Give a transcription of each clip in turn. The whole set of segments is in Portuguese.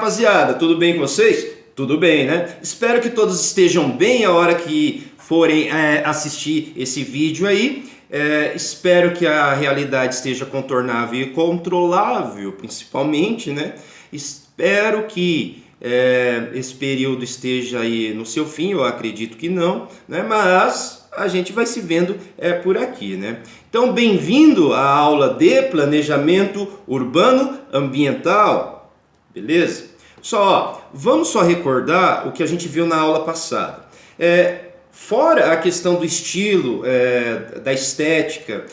rapaziada, tudo bem com vocês? Tudo bem, né? Espero que todos estejam bem a hora que forem assistir esse vídeo aí. Espero que a realidade esteja contornável e controlável, principalmente, né? Espero que esse período esteja aí no seu fim, eu acredito que não, né? Mas a gente vai se vendo por aqui, né? Então, bem-vindo à aula de planejamento urbano ambiental, beleza? Vamos só recordar o que a gente viu na aula passada. Fora a questão do estilo, da estética,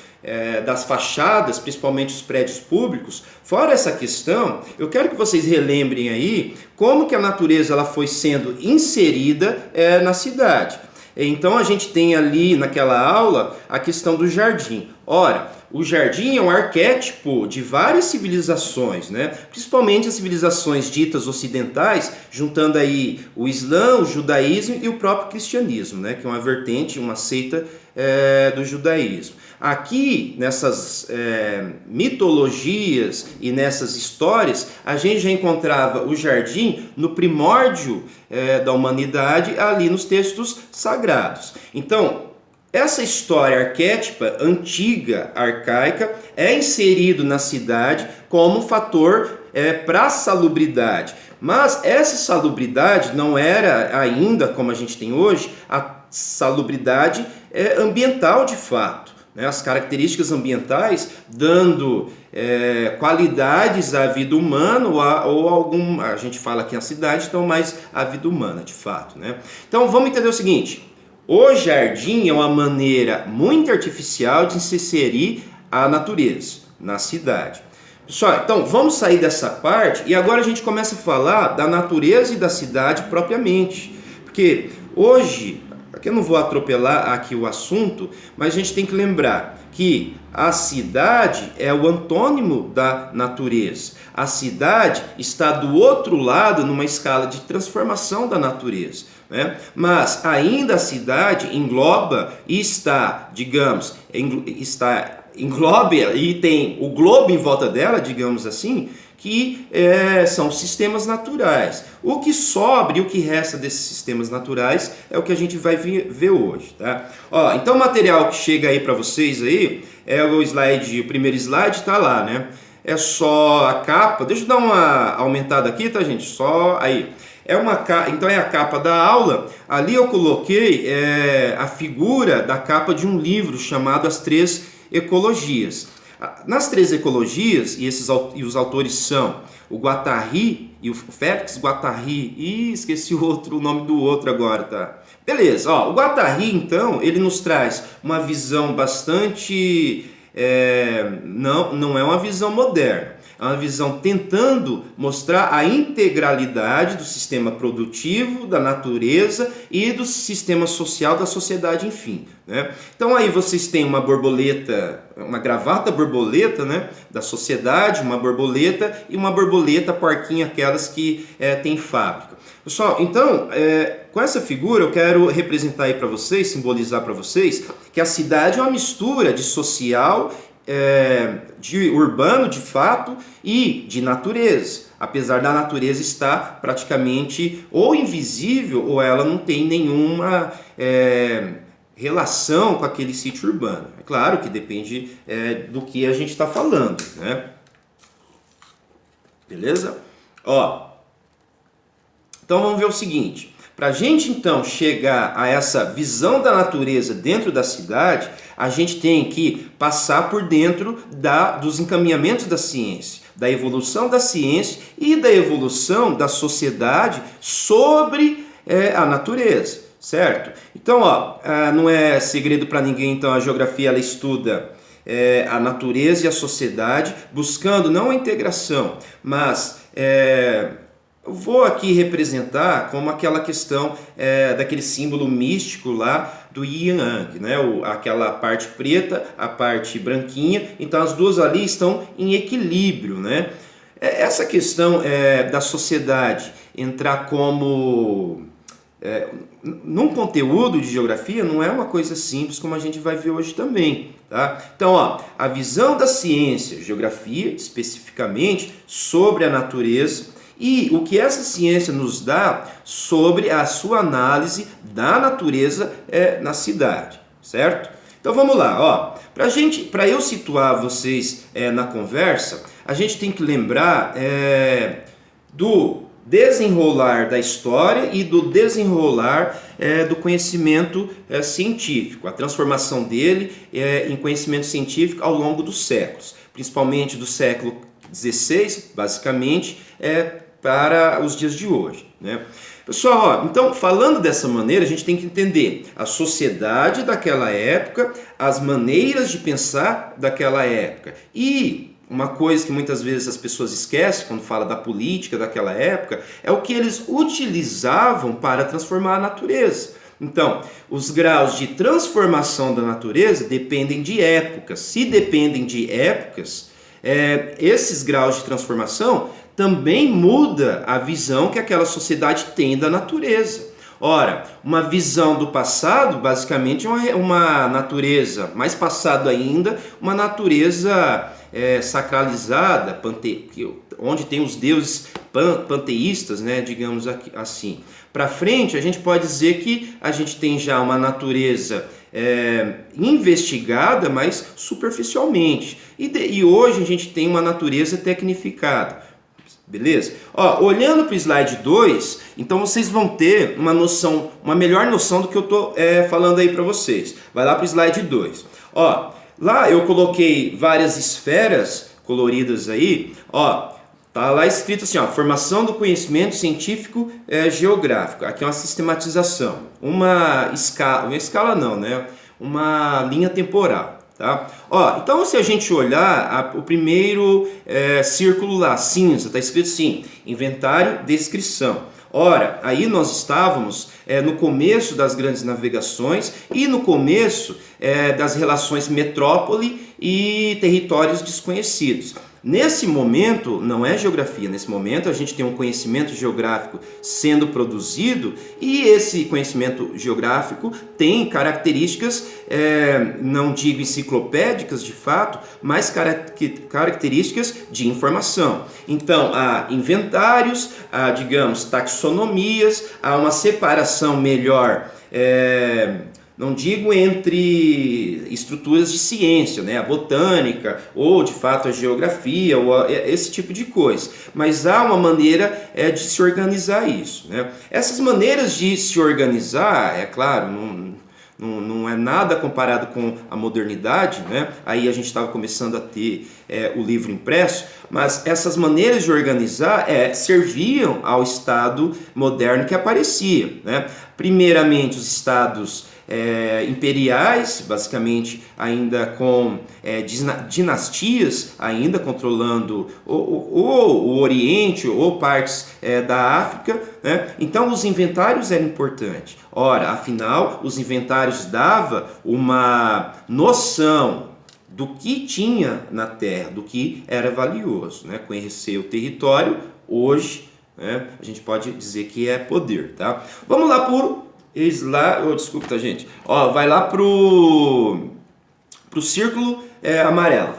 das fachadas, principalmente os prédios públicos, fora essa questão, eu quero que vocês relembrem aí como que a natureza ela foi sendo inserida na cidade. Então a gente tem ali naquela aula a questão do jardim. Ora, o jardim é um arquétipo de várias civilizações, né? Principalmente as civilizações ditas ocidentais, juntando aí o Islã, o judaísmo e o próprio cristianismo, né? Que é uma vertente, uma seita do judaísmo. Aqui, nessas mitologias e nessas histórias, a gente já encontrava o jardim no primórdio da humanidade, ali nos textos sagrados. Então, essa história arquétipa, antiga, arcaica, é inserido na cidade como um fator para a salubridade. Mas essa salubridade não era ainda, como a gente tem hoje, a salubridade ambiental de fato. As características ambientais dando qualidades à vida humana ou algum, a gente fala aqui na cidade, então mais à vida humana de fato, né? Então vamos entender o seguinte: o jardim é uma maneira muito artificial de se inserir a natureza na cidade. Pessoal, então vamos sair dessa parte e agora a gente começa a falar da natureza e da cidade propriamente, porque hoje, aqui eu não vou atropelar aqui o assunto, mas a gente tem que lembrar que a cidade é o antônimo da natureza. A cidade está do outro lado numa escala de transformação da natureza, né? Mas ainda a cidade engloba e está, digamos, engloba e tem o globo em volta dela, digamos assim, que são sistemas naturais. O que sobra e o que resta desses sistemas naturais é o que a gente vai ver hoje, tá? Então o material que chega aí para vocês aí é o primeiro slide está lá, né? É só a capa. Deixa eu dar uma aumentada aqui, tá, gente? Só aí. Então é a capa da aula. Ali eu coloquei a figura da capa de um livro chamado As Três Ecologias. Nas Três Ecologias, e os autores são o Guattari e o Félix Guattari, e esqueci o nome do outro agora, tá? Beleza, o Guattari, então, ele nos traz uma visão bastante... não é uma visão moderna, é uma visão tentando mostrar a integralidade do sistema produtivo, da natureza e do sistema social da sociedade, enfim, né? Então aí vocês têm uma borboleta, uma gravata borboleta, né, da sociedade, uma borboleta e uma borboleta porquinha, aquelas que tem fábrica. Pessoal, então, com essa figura eu quero representar aí para vocês, simbolizar para vocês que a cidade é uma mistura de social, de urbano de fato e de natureza, apesar da natureza estar praticamente ou invisível ou ela não tem nenhuma relação com aquele sítio urbano. É claro que depende do que a gente está falando, né? Beleza? Então vamos ver o seguinte: para a gente então chegar a essa visão da natureza dentro da cidade, a gente tem que passar por dentro dos encaminhamentos da ciência, da evolução da ciência e da evolução da sociedade sobre a natureza, certo? Então, não é segredo para ninguém, então a geografia ela estuda a natureza e a sociedade, buscando não a integração, mas eu vou aqui representar como aquela questão daquele símbolo místico lá do Yin Yang, né? Aquela parte preta, a parte branquinha, então as duas ali estão em equilíbrio, né? Essa questão da sociedade entrar como num conteúdo de geografia não é uma coisa simples, como a gente vai ver hoje também, tá? Então, a visão da ciência, geografia especificamente, sobre a natureza e o que essa ciência nos dá sobre a sua análise da natureza na cidade, certo? Então vamos lá, ó. Para eu situar vocês na conversa, a gente tem que lembrar do desenrolar da história e do desenrolar do conhecimento científico, a transformação dele em conhecimento científico ao longo dos séculos, principalmente do século XVI, basicamente, para os dias de hoje, né? Pessoal, ó, então falando dessa maneira, a gente tem que entender a sociedade daquela época, as maneiras de pensar daquela época. E uma coisa que muitas vezes as pessoas esquecem quando fala da política daquela época é o que eles utilizavam para transformar a natureza. Então, os graus de transformação da natureza dependem de épocas. Se dependem de épocas, esses graus de transformação também muda a visão que aquela sociedade tem da natureza. Ora, uma visão do passado, basicamente, é uma natureza, mais passado ainda, uma natureza sacralizada, onde tem os deuses panteístas, né, digamos assim. Para frente, a gente pode dizer que a gente tem já uma natureza investigada, mas superficialmente. E hoje a gente tem uma natureza tecnificada. Beleza? Ó, olhando para o slide 2, então vocês vão ter uma noção, uma melhor noção do que eu estou falando aí para vocês. Vai lá para o slide 2. Ó, lá eu coloquei várias esferas coloridas aí. Ó, tá lá escrito assim, ó, formação do conhecimento científico geográfico. Aqui é uma sistematização, uma escala não, né? Uma linha temporal. Tá? Ó, então se a gente olhar o primeiro círculo lá, cinza, está escrito assim, inventário, descrição. Ora, aí nós estávamos no começo das grandes navegações e no começo das relações metrópole e territórios desconhecidos. Nesse momento, não é geografia, nesse momento a gente tem um conhecimento geográfico sendo produzido e esse conhecimento geográfico tem características, não digo enciclopédicas de fato, mas características de informação. Então, há inventários, há, digamos, taxonomias, há uma separação melhor, não digo entre estruturas de ciência, né, a botânica, ou de fato a geografia, ou esse tipo de coisa, mas há uma maneira de se organizar isso, né? Essas maneiras de se organizar, é claro, não é nada comparado com a modernidade, né? Aí a gente estava começando a ter o livro impresso, mas essas maneiras de organizar serviam ao Estado moderno que aparecia, né? Primeiramente os estados imperiais, basicamente ainda com dinastias ainda controlando o Oriente ou partes da África, né? Então os inventários eram importantes. Ora, afinal, os inventários davam uma noção do que tinha na terra, do que era valioso, né? Conhecer o território, hoje, né, a gente pode dizer que é poder, tá? Vamos lá por desculpa, tá, gente? Ó, vai lá pro círculo amarelo.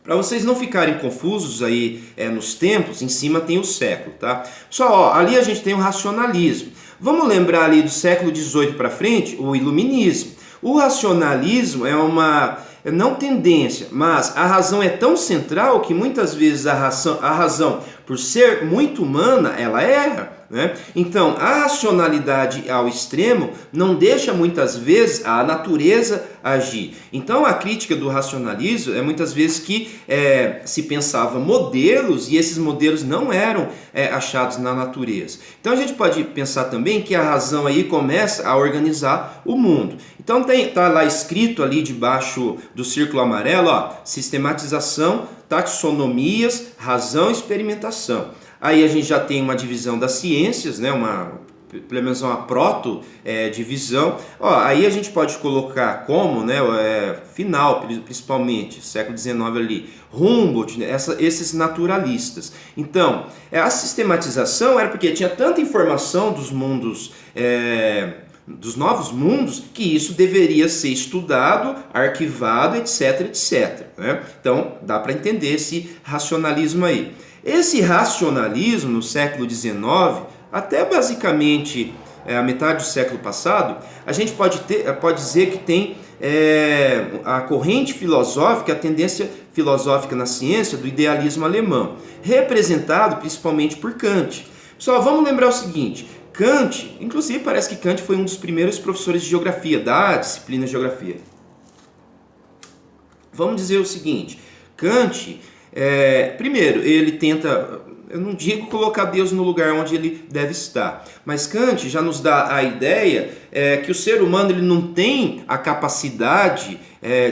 Para vocês não ficarem confusos aí nos tempos, em cima tem o século, tá? Só, ó, ali a gente tem o racionalismo. Vamos lembrar ali do século XVIII para frente, o iluminismo. O racionalismo é uma não tendência, mas a razão é tão central que muitas vezes a razão, por ser muito humana, ela erra, né? Então, a racionalidade ao extremo não deixa muitas vezes a natureza agir. Então, a crítica do racionalismo é muitas vezes que se pensava modelos e esses modelos não eram achados na natureza. Então, a gente pode pensar também que a razão aí começa a organizar o mundo. Então, tá lá escrito ali debaixo do círculo amarelo, ó, sistematização, taxonomias, razão e experimentação. Aí a gente já tem uma divisão das ciências, né? Pelo menos uma proto-divisão. Aí a gente pode colocar como, né, final, principalmente, século XIX ali, Humboldt, né, esses naturalistas. Então, a sistematização era porque tinha tanta informação dos mundos, dos novos mundos, que isso deveria ser estudado, arquivado, etc, etc. Né? Então, dá para entender esse racionalismo aí. Esse racionalismo no século XIX, até basicamente a metade do século passado, a gente pode dizer que tem a corrente filosófica, a tendência filosófica na ciência do idealismo alemão, representado principalmente por Kant. Pessoal, vamos lembrar o seguinte: Kant, inclusive parece que Kant foi um dos primeiros professores de geografia, da disciplina de geografia. Vamos dizer o seguinte: Kant, primeiro, ele tenta, eu não digo colocar Deus no lugar onde ele deve estar, mas Kant já nos dá a ideia que o ser humano ele não tem a capacidade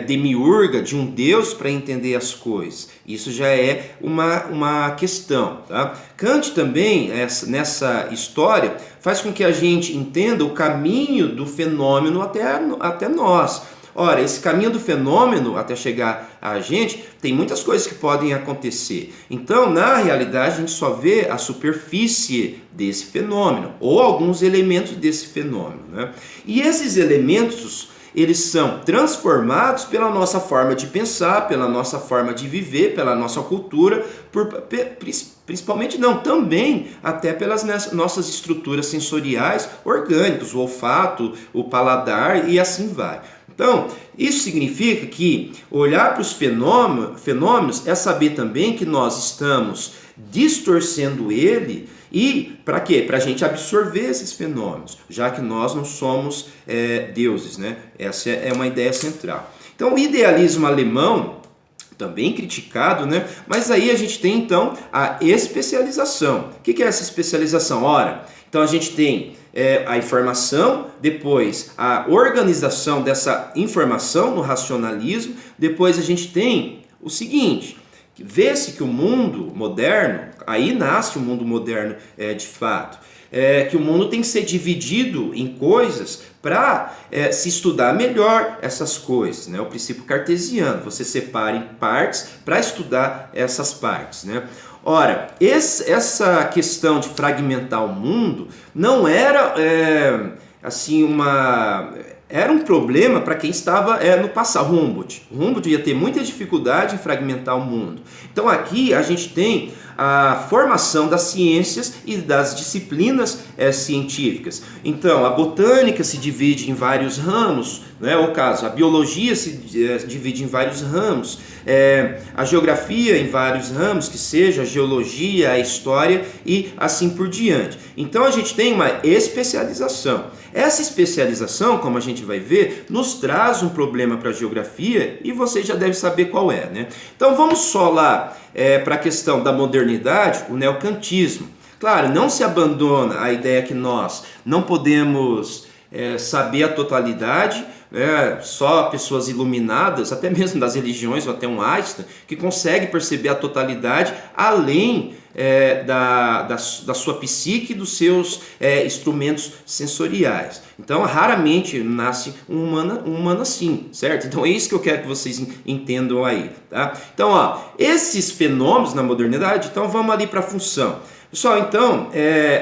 demiurga de um Deus para entender as coisas. Isso já é uma questão. Tá? Kant também, nessa história, faz com que a gente entenda o caminho do fenômeno até nós. Ora, esse caminho do fenômeno até chegar a gente, tem muitas coisas que podem acontecer. Então, na realidade, a gente só vê a superfície desse fenômeno, ou alguns elementos desse fenômeno. Né? E esses elementos, eles são transformados pela nossa forma de pensar, pela nossa forma de viver, pela nossa cultura, principalmente não, também até pelas nossas estruturas sensoriais orgânicas, o olfato, o paladar e assim vai. Então, isso significa que olhar para os fenômenos é saber também que nós estamos distorcendo ele. E para quê? Para a gente absorver esses fenômenos, já que nós não somos deuses, né? Essa é uma ideia central. Então, o idealismo alemão, também criticado, né? Mas aí a gente tem então a especialização. O que é essa especialização? Ora, então a gente tem a informação, depois a organização dessa informação no racionalismo, depois a gente tem o seguinte: vê-se que o mundo moderno, aí nasce o mundo moderno de fato, que o mundo tem que ser dividido em coisas para se estudar melhor essas coisas, né? O princípio cartesiano, você separa em partes para estudar essas partes, né? Ora, essa questão de fragmentar o mundo não era era um problema para quem estava no passado. Humboldt ia ter muita dificuldade em fragmentar o mundo. Então aqui a gente tem a formação das ciências e das disciplinas científicas. Então a botânica se divide em vários ramos, né? O caso, a biologia se divide em vários ramos, a geografia em vários ramos, que seja a geologia, a história e assim por diante. Então a gente tem uma especialização. Essa especialização, como a gente vai ver, nos traz um problema para a geografia e você já deve saber qual é, né? Então vamos só lá para a questão da modernidade, o neocantismo. Claro, não se abandona a ideia que nós não podemos saber a totalidade, só pessoas iluminadas, até mesmo das religiões, ou até um Einstein, que consegue perceber a totalidade além da sua psique e dos seus instrumentos sensoriais. Então, raramente nasce um humano assim, certo? Então, é isso que eu quero que vocês entendam aí, tá? Então, esses fenômenos na modernidade, então vamos ali para a função. Pessoal, então,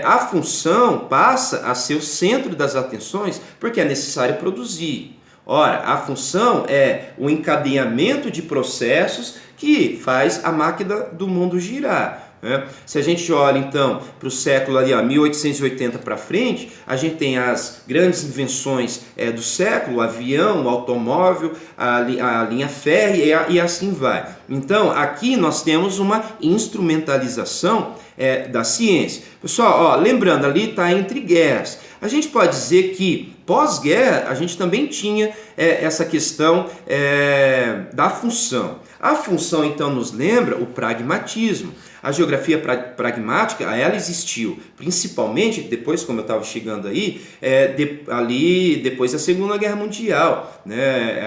a função passa a ser o centro das atenções porque é necessário produzir. Ora, a função é o encadeamento de processos que faz a máquina do mundo girar. Né? Se a gente olha então para o século ali, 1880 para frente, a gente tem as grandes invenções do século, o avião, o automóvel, a linha férrea e assim vai. Então aqui nós temos uma instrumentalização da ciência. Pessoal, lembrando, ali está entre guerras. A gente pode dizer que pós-guerra a gente também tinha essa questão da função. A função então nos lembra o pragmatismo. A geografia pragmática, ela existiu, principalmente depois, como eu estava chegando aí, ali depois da Segunda Guerra Mundial. Né?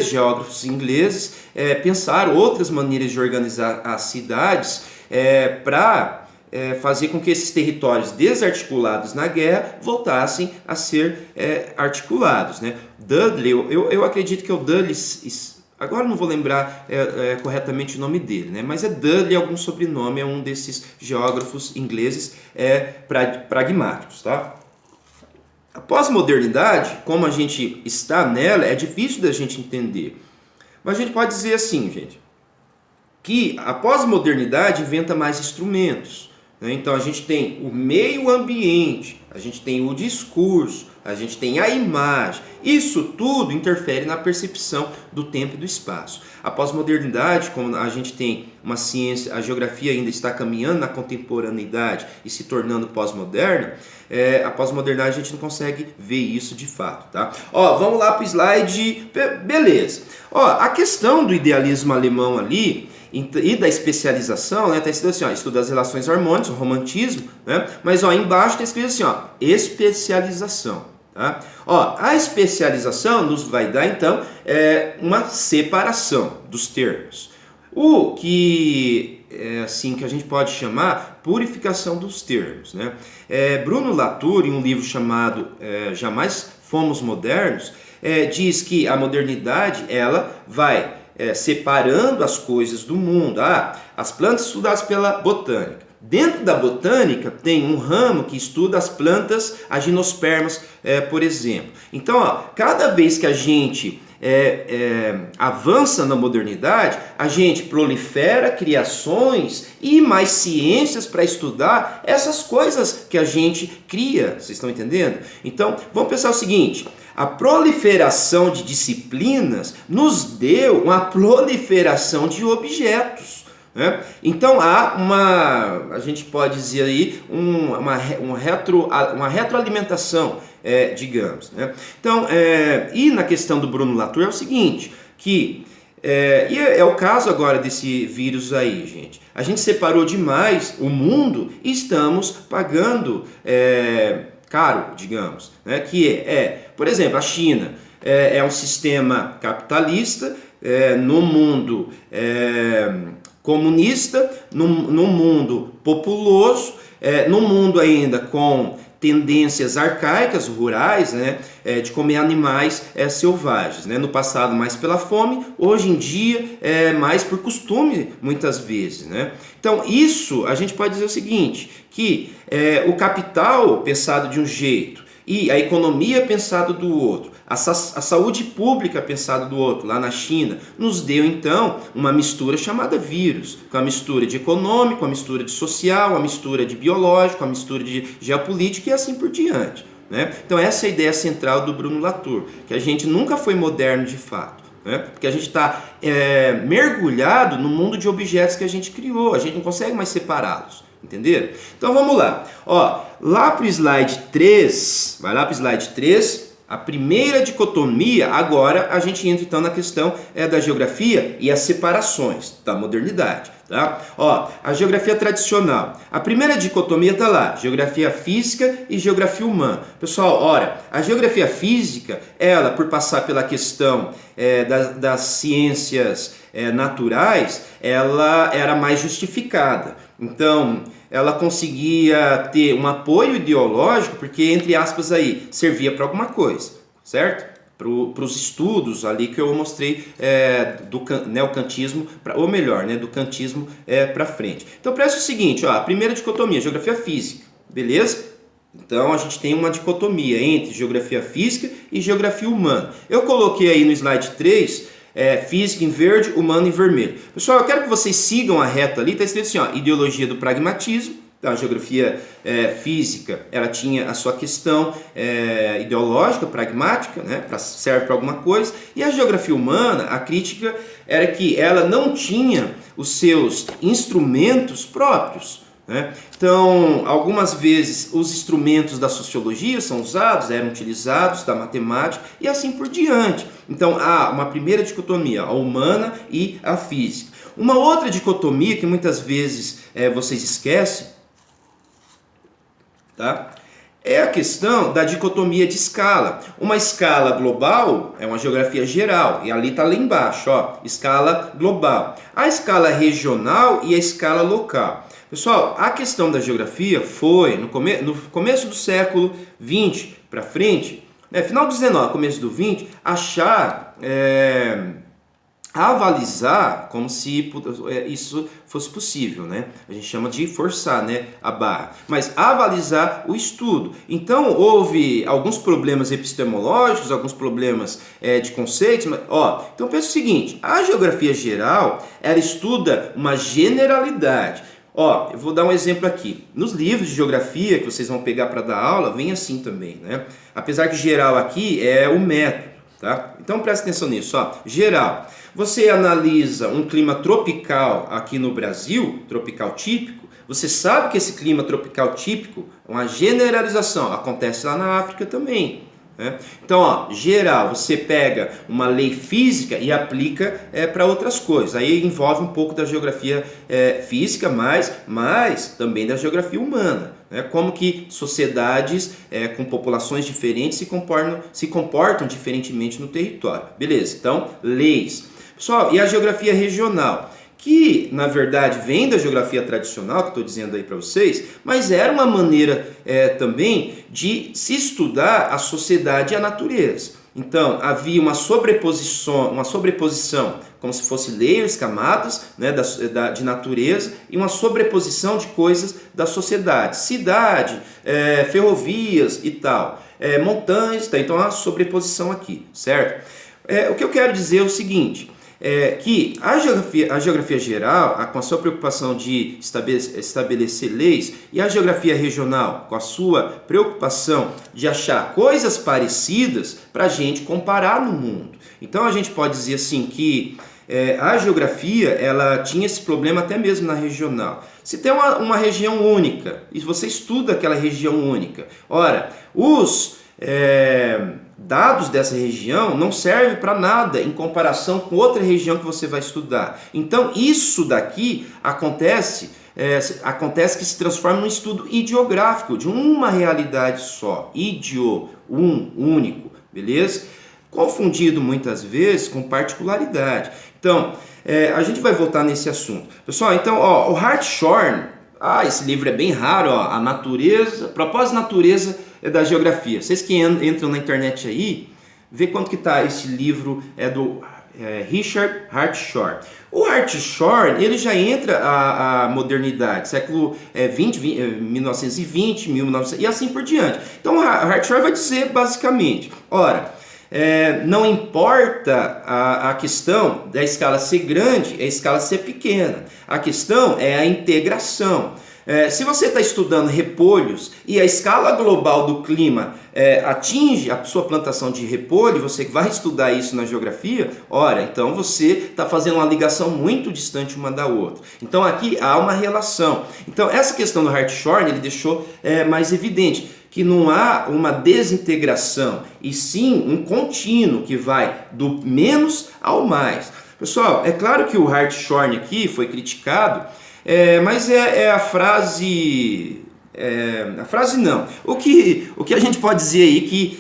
Geógrafos ingleses pensaram outras maneiras de organizar as cidades para fazer com que esses territórios desarticulados na guerra voltassem a ser articulados. Né? Dudley, eu acredito que é o Dudley, agora não vou lembrar corretamente o nome dele, né? Mas é Dudley, algum sobrenome, é um desses geógrafos ingleses pragmáticos. Tá? A pós-modernidade, como a gente está nela, é difícil da gente entender. Mas a gente pode dizer assim, gente. que a pós-modernidade inventa mais instrumentos. Então a gente tem o meio ambiente, a gente tem o discurso, a gente tem a imagem. Isso tudo interfere na percepção do tempo e do espaço. A pós-modernidade, como a gente tem uma ciência, a geografia ainda está caminhando na contemporaneidade e se tornando pós-moderna, a pós-modernidade a gente não consegue ver isso de fato, tá? Ó, vamos lá para o slide, beleza. Ó, a questão do idealismo alemão ali e da especialização, né, tá escrito assim, ó, estuda as relações harmônicas, o romantismo, né, mas ó, embaixo está escrito assim, ó, especialização, tá? Ó, a especialização nos vai dar então uma separação dos termos, o que é assim que a gente pode chamar purificação dos termos, né? Bruno Latour, em um livro chamado Jamais Fomos Modernos, diz que a modernidade ela vai separando as coisas do mundo. As plantas estudadas pela botânica. Dentro da botânica tem um ramo que estuda as plantas aginospermas, por exemplo. Então, ó, cada vez que a gente avança na modernidade, a gente prolifera criações e mais ciências para estudar essas coisas que a gente cria. Vocês estão entendendo? Então, vamos pensar o seguinte: a proliferação de disciplinas nos deu uma proliferação de objetos, né? Então há a gente pode dizer aí, uma retroalimentação, digamos, né? Então, e na questão do Bruno Latour é o seguinte, que e é o caso agora desse vírus aí, gente. A gente separou demais o mundo e estamos pagando caro, digamos, né? Que por exemplo, a China é um sistema capitalista no mundo comunista, no mundo populoso, no mundo ainda com tendências arcaicas, rurais, né, de comer animais selvagens, né? No passado mais pela fome, hoje em dia mais por costume, muitas vezes, né? Então isso a gente pode dizer o seguinte, que o capital pensado de um jeito e a economia pensada do outro, a saúde pública pensada do outro, lá na China, nos deu então uma mistura chamada vírus, com a mistura de econômico, a mistura de social, a mistura de biológico, a mistura de geopolítica e assim por diante, né? Então essa é a ideia central do Bruno Latour, que a gente nunca foi moderno de fato, né? Porque a gente está mergulhado no mundo de objetos que a gente criou, a gente não consegue mais separá-los. Entenderam? Então vamos lá. Ó, lá para o slide 3, vai lá para o slide 3, a primeira dicotomia, agora a gente entra então na questão da geografia e as separações da modernidade. Tá? Ó, a geografia tradicional. A primeira dicotomia está lá, geografia física e geografia humana. Pessoal, ora, a geografia física, ela, por passar pela questão das ciências naturais, ela era mais justificada. Então, ela conseguia ter um apoio ideológico, porque, entre aspas, aí, servia para alguma coisa, certo? Para os estudos ali que eu mostrei do neocantismo, ou melhor, né, do kantismo para frente. Então, presta o seguinte, ó, a primeira dicotomia, geografia física, beleza? Então, a gente tem uma dicotomia entre geografia física e geografia humana. Eu coloquei aí no slide 3... física em verde, humano em vermelho. Pessoal, eu quero que vocês sigam a reta ali, está escrito assim, ó, ideologia do pragmatismo. Então, a geografia física, ela tinha a sua questão ideológica, pragmática, né, serve para alguma coisa, e a geografia humana, a crítica era que ela não tinha os seus instrumentos próprios, né? Então, algumas vezes os instrumentos da sociologia são usados, eram utilizados, da matemática e assim por diante. Então, há uma primeira dicotomia, a humana e a física. Uma outra dicotomia que muitas vezes vocês esquecem, tá? É a questão da dicotomia de escala. Uma escala global é uma geografia geral, e ali está lá embaixo, ó, escala global. A escala regional e a escala local. Pessoal, a questão da geografia foi, no começo do século XX para frente, final do 19, começo do 20, achar avalizar como se isso fosse possível, né? A gente chama de forçar, né, a barra. Mas avalizar o estudo. Então, houve alguns problemas epistemológicos, alguns problemas de conceitos. Mas, então pensa o seguinte, a geografia geral, ela estuda uma generalidade. Eu vou dar um exemplo aqui. Nos livros de geografia que vocês vão pegar para dar aula, vem assim também, né? Apesar que geral aqui é o método, tá? Então presta atenção nisso, geral. Você analisa um clima tropical aqui no Brasil, tropical típico, você sabe que esse clima tropical típico é uma generalização, acontece lá na África também. Né? Então, geral, você pega uma lei física e aplica para outras coisas. Aí envolve um pouco da geografia física, mas também da geografia humana. Né? Como que sociedades com populações diferentes se comportam diferentemente no território. Beleza, então, leis. Pessoal, e a geografia regional? Que na verdade vem da geografia tradicional, que estou dizendo aí para vocês, mas era uma maneira também de se estudar a sociedade e a natureza. Então havia uma sobreposição, como se fosse layers, camadas, né, de natureza, e uma sobreposição de coisas da sociedade, cidade, ferrovias e tal, montanhas, tá? Então há uma sobreposição aqui, certo? O que eu quero dizer é o seguinte, que a geografia geral, com a sua preocupação de estabelecer leis, e a geografia regional, com a sua preocupação de achar coisas parecidas para a gente comparar no mundo. Então a gente pode dizer assim que a geografia ela tinha esse problema até mesmo na regional. Se tem uma região única, e você estuda aquela região única, ora, os dados dessa região não servem para nada em comparação com outra região que você vai estudar. Então isso daqui acontece que se transforma num estudo ideográfico de uma realidade só, único, beleza? Confundido muitas vezes com particularidade. Então, a gente vai voltar nesse assunto. Pessoal, então, o Hartshorne, esse livro é bem raro, a natureza, propósito natureza da geografia. Vocês que entram na internet aí, vê quanto que tá esse livro, do Richard Hartshorne. O Hartshorne, ele já entra a modernidade, século 1920, 1900 e assim por diante. Então, o Hartshorne vai dizer basicamente, não importa a questão da escala ser grande, a escala ser pequena. A questão é a integração. Se você está estudando repolhos e a escala global do clima atinge a sua plantação de repolho, você vai estudar isso na geografia, então você está fazendo uma ligação muito distante uma da outra. Então aqui há uma relação. Então essa questão do Hartshorne ele deixou mais evidente que não há uma desintegração, e sim um contínuo que vai do menos ao mais. Pessoal, é claro que o Hartshorne aqui foi criticado, mas a frase... a frase não. O que a gente pode dizer aí que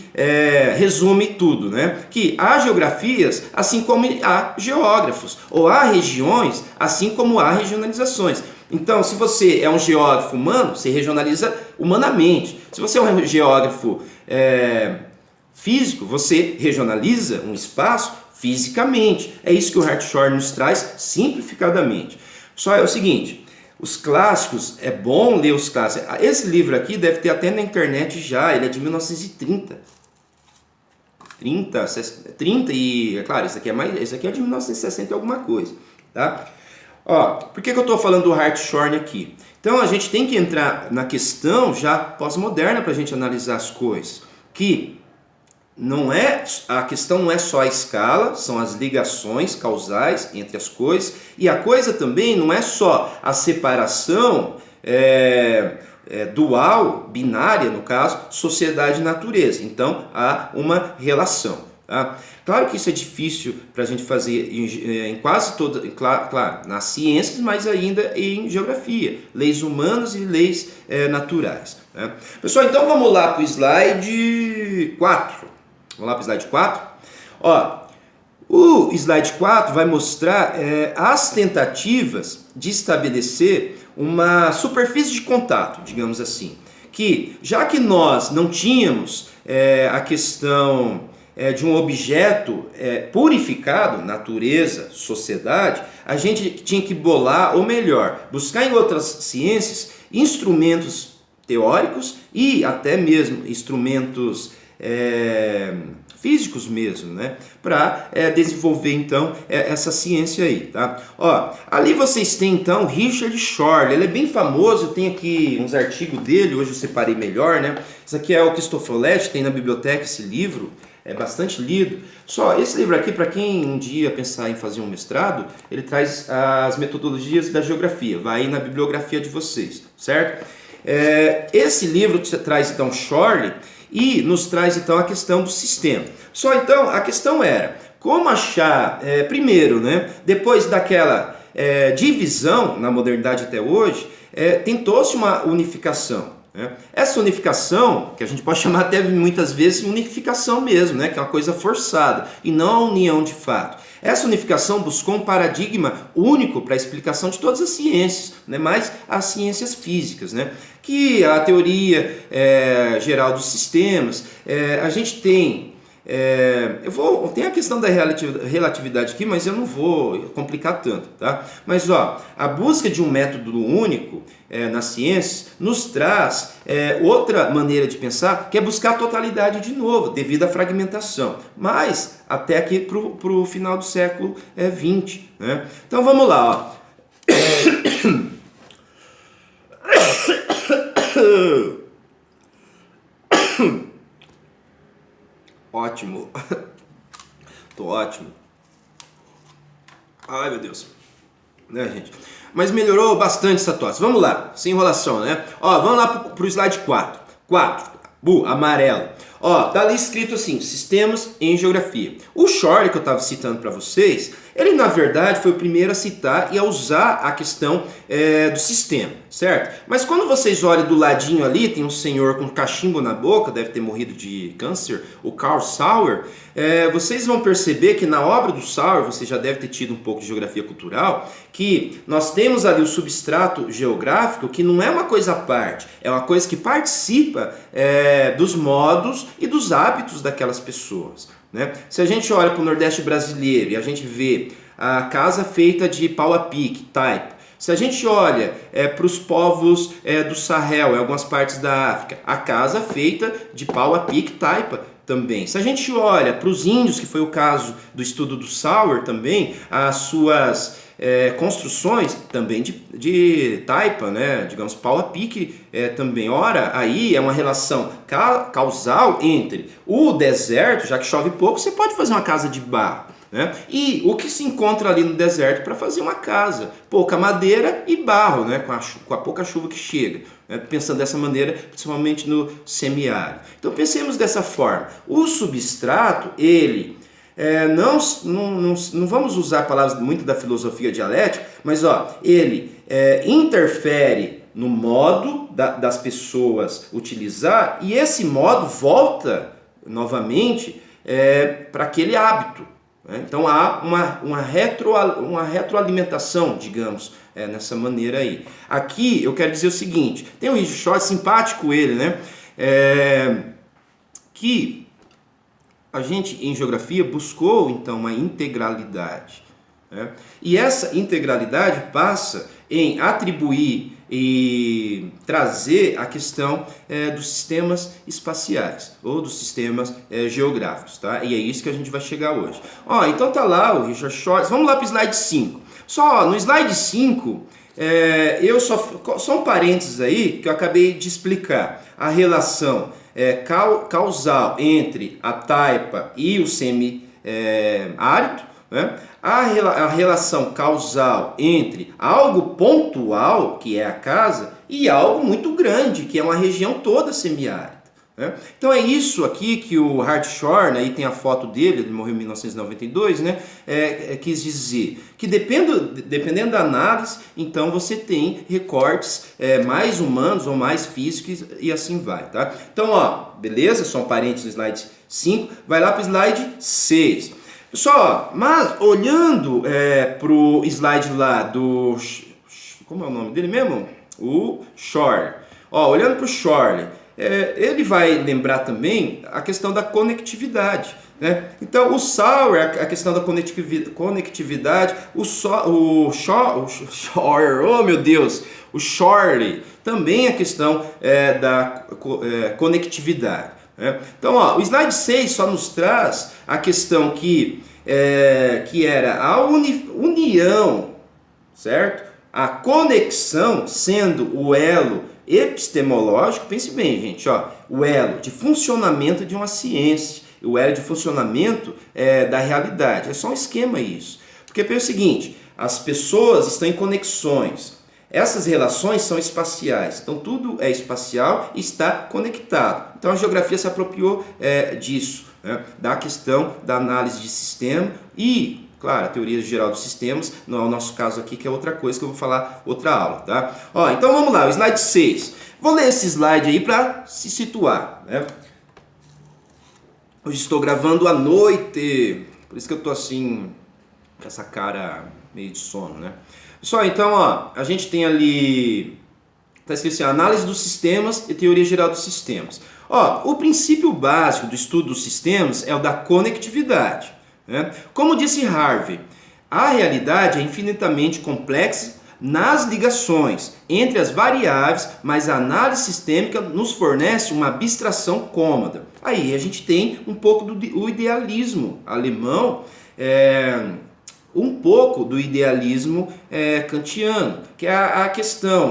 resume tudo, né? Que há geografias assim como há geógrafos, ou há regiões assim como há regionalizações. Então, se você é um geógrafo humano, você regionaliza humanamente. Se você é um geógrafo físico, você regionaliza um espaço fisicamente. É isso que o Hartshorne nos traz simplificadamente. Só é o seguinte, os clássicos, é bom ler os clássicos. Esse livro aqui deve ter até na internet já, ele é de 1930. 30 e, é claro, esse aqui é de 1960 e alguma coisa, tá? Por que eu estou falando do Hartshorne aqui? Então a gente tem que entrar na questão já pós-moderna para a gente analisar as coisas. Que a questão não é só a escala, são as ligações causais entre as coisas. E a coisa também não é só a separação dual, binária no caso, sociedade e natureza. Então há uma relação. Tá? Claro que isso é difícil para a gente fazer em quase todas, claro, nas ciências, mas ainda em geografia, leis humanas e leis naturais. Né? Pessoal, então vamos lá para o slide 4. Vamos lá para o slide 4. O slide 4 vai mostrar as tentativas de estabelecer uma superfície de contato, digamos assim. Que já que nós não tínhamos a questão de um objeto purificado, natureza, sociedade, a gente tinha que bolar, ou melhor, buscar em outras ciências instrumentos teóricos e até mesmo instrumentos físicos mesmo, né? Para desenvolver então essa ciência aí, tá? Ó, ali vocês têm então Richard Shorley, ele é bem famoso, tem aqui uns artigos dele, hoje eu separei melhor, né? Isso aqui é o Cristofoletti, tem na biblioteca esse livro, é bastante lido. Só esse livro aqui, para quem um dia pensar em fazer um mestrado, ele traz as metodologias da geografia, vai aí na bibliografia de vocês, certo? Esse livro traz então Shorley e nos traz então a questão do sistema. Só então a questão era como achar, primeiro, né, depois daquela divisão na modernidade até hoje, tentou-se uma unificação. Essa unificação, que a gente pode chamar até muitas vezes unificação mesmo, né? Que é uma coisa forçada e não a união de fato. Essa unificação buscou um paradigma único para a explicação de todas as ciências, né? Mais as ciências físicas, né? Que a teoria geral dos sistemas, a gente tem... tem a questão da relatividade aqui, mas eu não vou complicar tanto, tá? Mas ó, a busca de um método único nas ciências nos traz outra maneira de pensar, que é buscar a totalidade de novo, devido à fragmentação, mas até aqui para o final do século XX, né? Então vamos lá, ó. Ótimo. Tô ótimo. Ai, meu Deus. Né, gente? Mas melhorou bastante essa tosse. Vamos lá, sem enrolação, né? Ó, vamos lá pro slide 4. 4. Amarelo. Ó, tá ali escrito assim, sistemas em geografia. O Shorley, que eu estava citando para vocês, ele na verdade foi o primeiro a citar e a usar a questão do sistema, certo? Mas quando vocês olham do ladinho ali, tem um senhor com cachimbo na boca, deve ter morrido de câncer, o Karl Sauer, vocês vão perceber que na obra do Sauer, você já deve ter tido um pouco de geografia cultural, que nós temos ali o substrato geográfico, que não é uma coisa à parte, é uma coisa que participa dos modos e dos hábitos daquelas pessoas, né? Se a gente olha para o Nordeste brasileiro e a gente vê a casa feita de pau a pique, taipa. Se a gente olha para os povos do Sahel, em algumas partes da África, a casa feita de pau a pique, taipa também. Se a gente olha para os índios, que foi o caso do estudo do Sauer também, as suas construções também de taipa, né? Digamos, pau a pique também. Ora, aí é uma relação causal entre o deserto, já que chove pouco, você pode fazer uma casa de barro, né? E o que se encontra ali no deserto para fazer uma casa? Pouca madeira e barro, né? Com a pouca chuva que chega. Né? Pensando dessa maneira, principalmente no semiárido. Então pensemos dessa forma. O substrato, ele... não vamos usar palavras muito da filosofia dialética, mas ó, ele interfere no modo das pessoas utilizar e esse modo volta novamente para aquele hábito. Né? Então há uma retroalimentação, digamos, nessa maneira aí. Aqui eu quero dizer o seguinte, tem um Richard Short, simpático ele, né? Que a gente, em geografia, buscou, então, uma integralidade. Né? E essa integralidade passa em atribuir e trazer a questão dos sistemas espaciais, ou dos sistemas geográficos. Tá? E é isso que a gente vai chegar hoje. Ó, então tá lá o Richard Short. Vamos lá para o slide 5. Só, no slide 5, só um parênteses aí, que eu acabei de explicar. A relação causal entre a taipa e o semi-árido, né? A relação causal entre algo pontual, que é a casa, e algo muito grande, que é uma região toda semiárida. Né? Então é isso aqui que o Hart Shorn, aí tem a foto dele, ele morreu em 1992, né? Quis dizer que dependendo da análise, então você tem recortes mais humanos ou mais físicos e assim vai. Tá? Então, ó, beleza? Só um parênteses no slide 5, vai lá para o slide 6. Pessoal, mas olhando para o slide lá do... Como é o nome dele mesmo? O Shorley. Ó, olhando para o Shorley, ele vai lembrar também a questão da conectividade. né? Então, o Sauer, a questão da conectividade, o Shore, oh meu Deus, o Shorley, também a questão da conectividade. Né? Então, ó, o slide 6 só nos traz a questão que era a união, certo? A conexão sendo o elo epistemológico, pense bem, gente, ó, o elo de funcionamento de uma ciência, o elo de funcionamento da realidade. É só um esquema isso. Porque pensa o seguinte, as pessoas estão em conexões, essas relações são espaciais, então tudo é espacial e está conectado. Então a geografia se apropriou disso, né, da questão da análise de sistema e, claro, a teoria geral dos sistemas, não é o nosso caso aqui, que é outra coisa que eu vou falar outra aula, tá? Ó, então vamos lá, o slide 6. Vou ler esse slide aí para se situar, né? Hoje estou gravando à noite, por isso que eu tô assim, com essa cara meio de sono, né? Pessoal, então, ó, a gente tem ali, tá escrito assim, análise dos sistemas e teoria geral dos sistemas. Ó, o princípio básico do estudo dos sistemas é o da conectividade, né? Como disse Harvey, a realidade é infinitamente complexa nas ligações entre as variáveis, mas a análise sistêmica nos fornece uma abstração cômoda. Aí a gente tem um pouco do idealismo alemão, um pouco do idealismo kantiano, que é a questão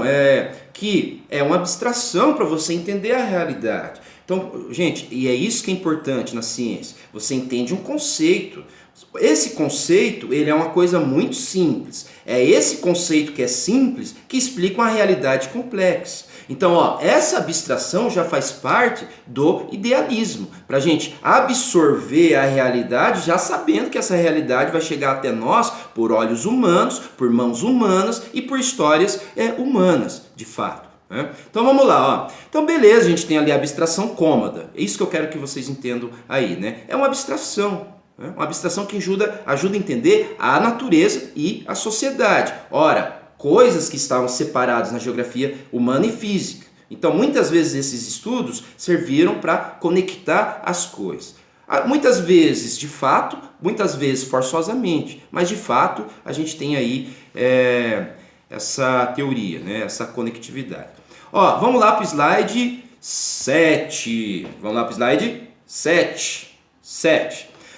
que é uma abstração para você entender a realidade. Então, gente, e é isso que é importante na ciência, você entende um conceito. Esse conceito, ele é uma coisa muito simples. É esse conceito que é simples que explica uma realidade complexa. Então, ó, essa abstração já faz parte do idealismo, para a gente absorver a realidade já sabendo que essa realidade vai chegar até nós por olhos humanos, por mãos humanas e por histórias humanas, de fato. Né? Então vamos lá, ó. Então beleza, a gente tem ali a abstração cômoda. É isso que eu quero que vocês entendam aí, né? É uma abstração. Uma abstração que ajuda a entender a natureza e a sociedade. Ora, coisas que estavam separadas na geografia humana e física. Então, muitas vezes esses estudos serviram para conectar as coisas. Muitas vezes, de fato, muitas vezes forçosamente, mas de fato a gente tem aí essa teoria, né? Essa conectividade. Ó, vamos lá para o slide 7. Vamos lá para o slide 7.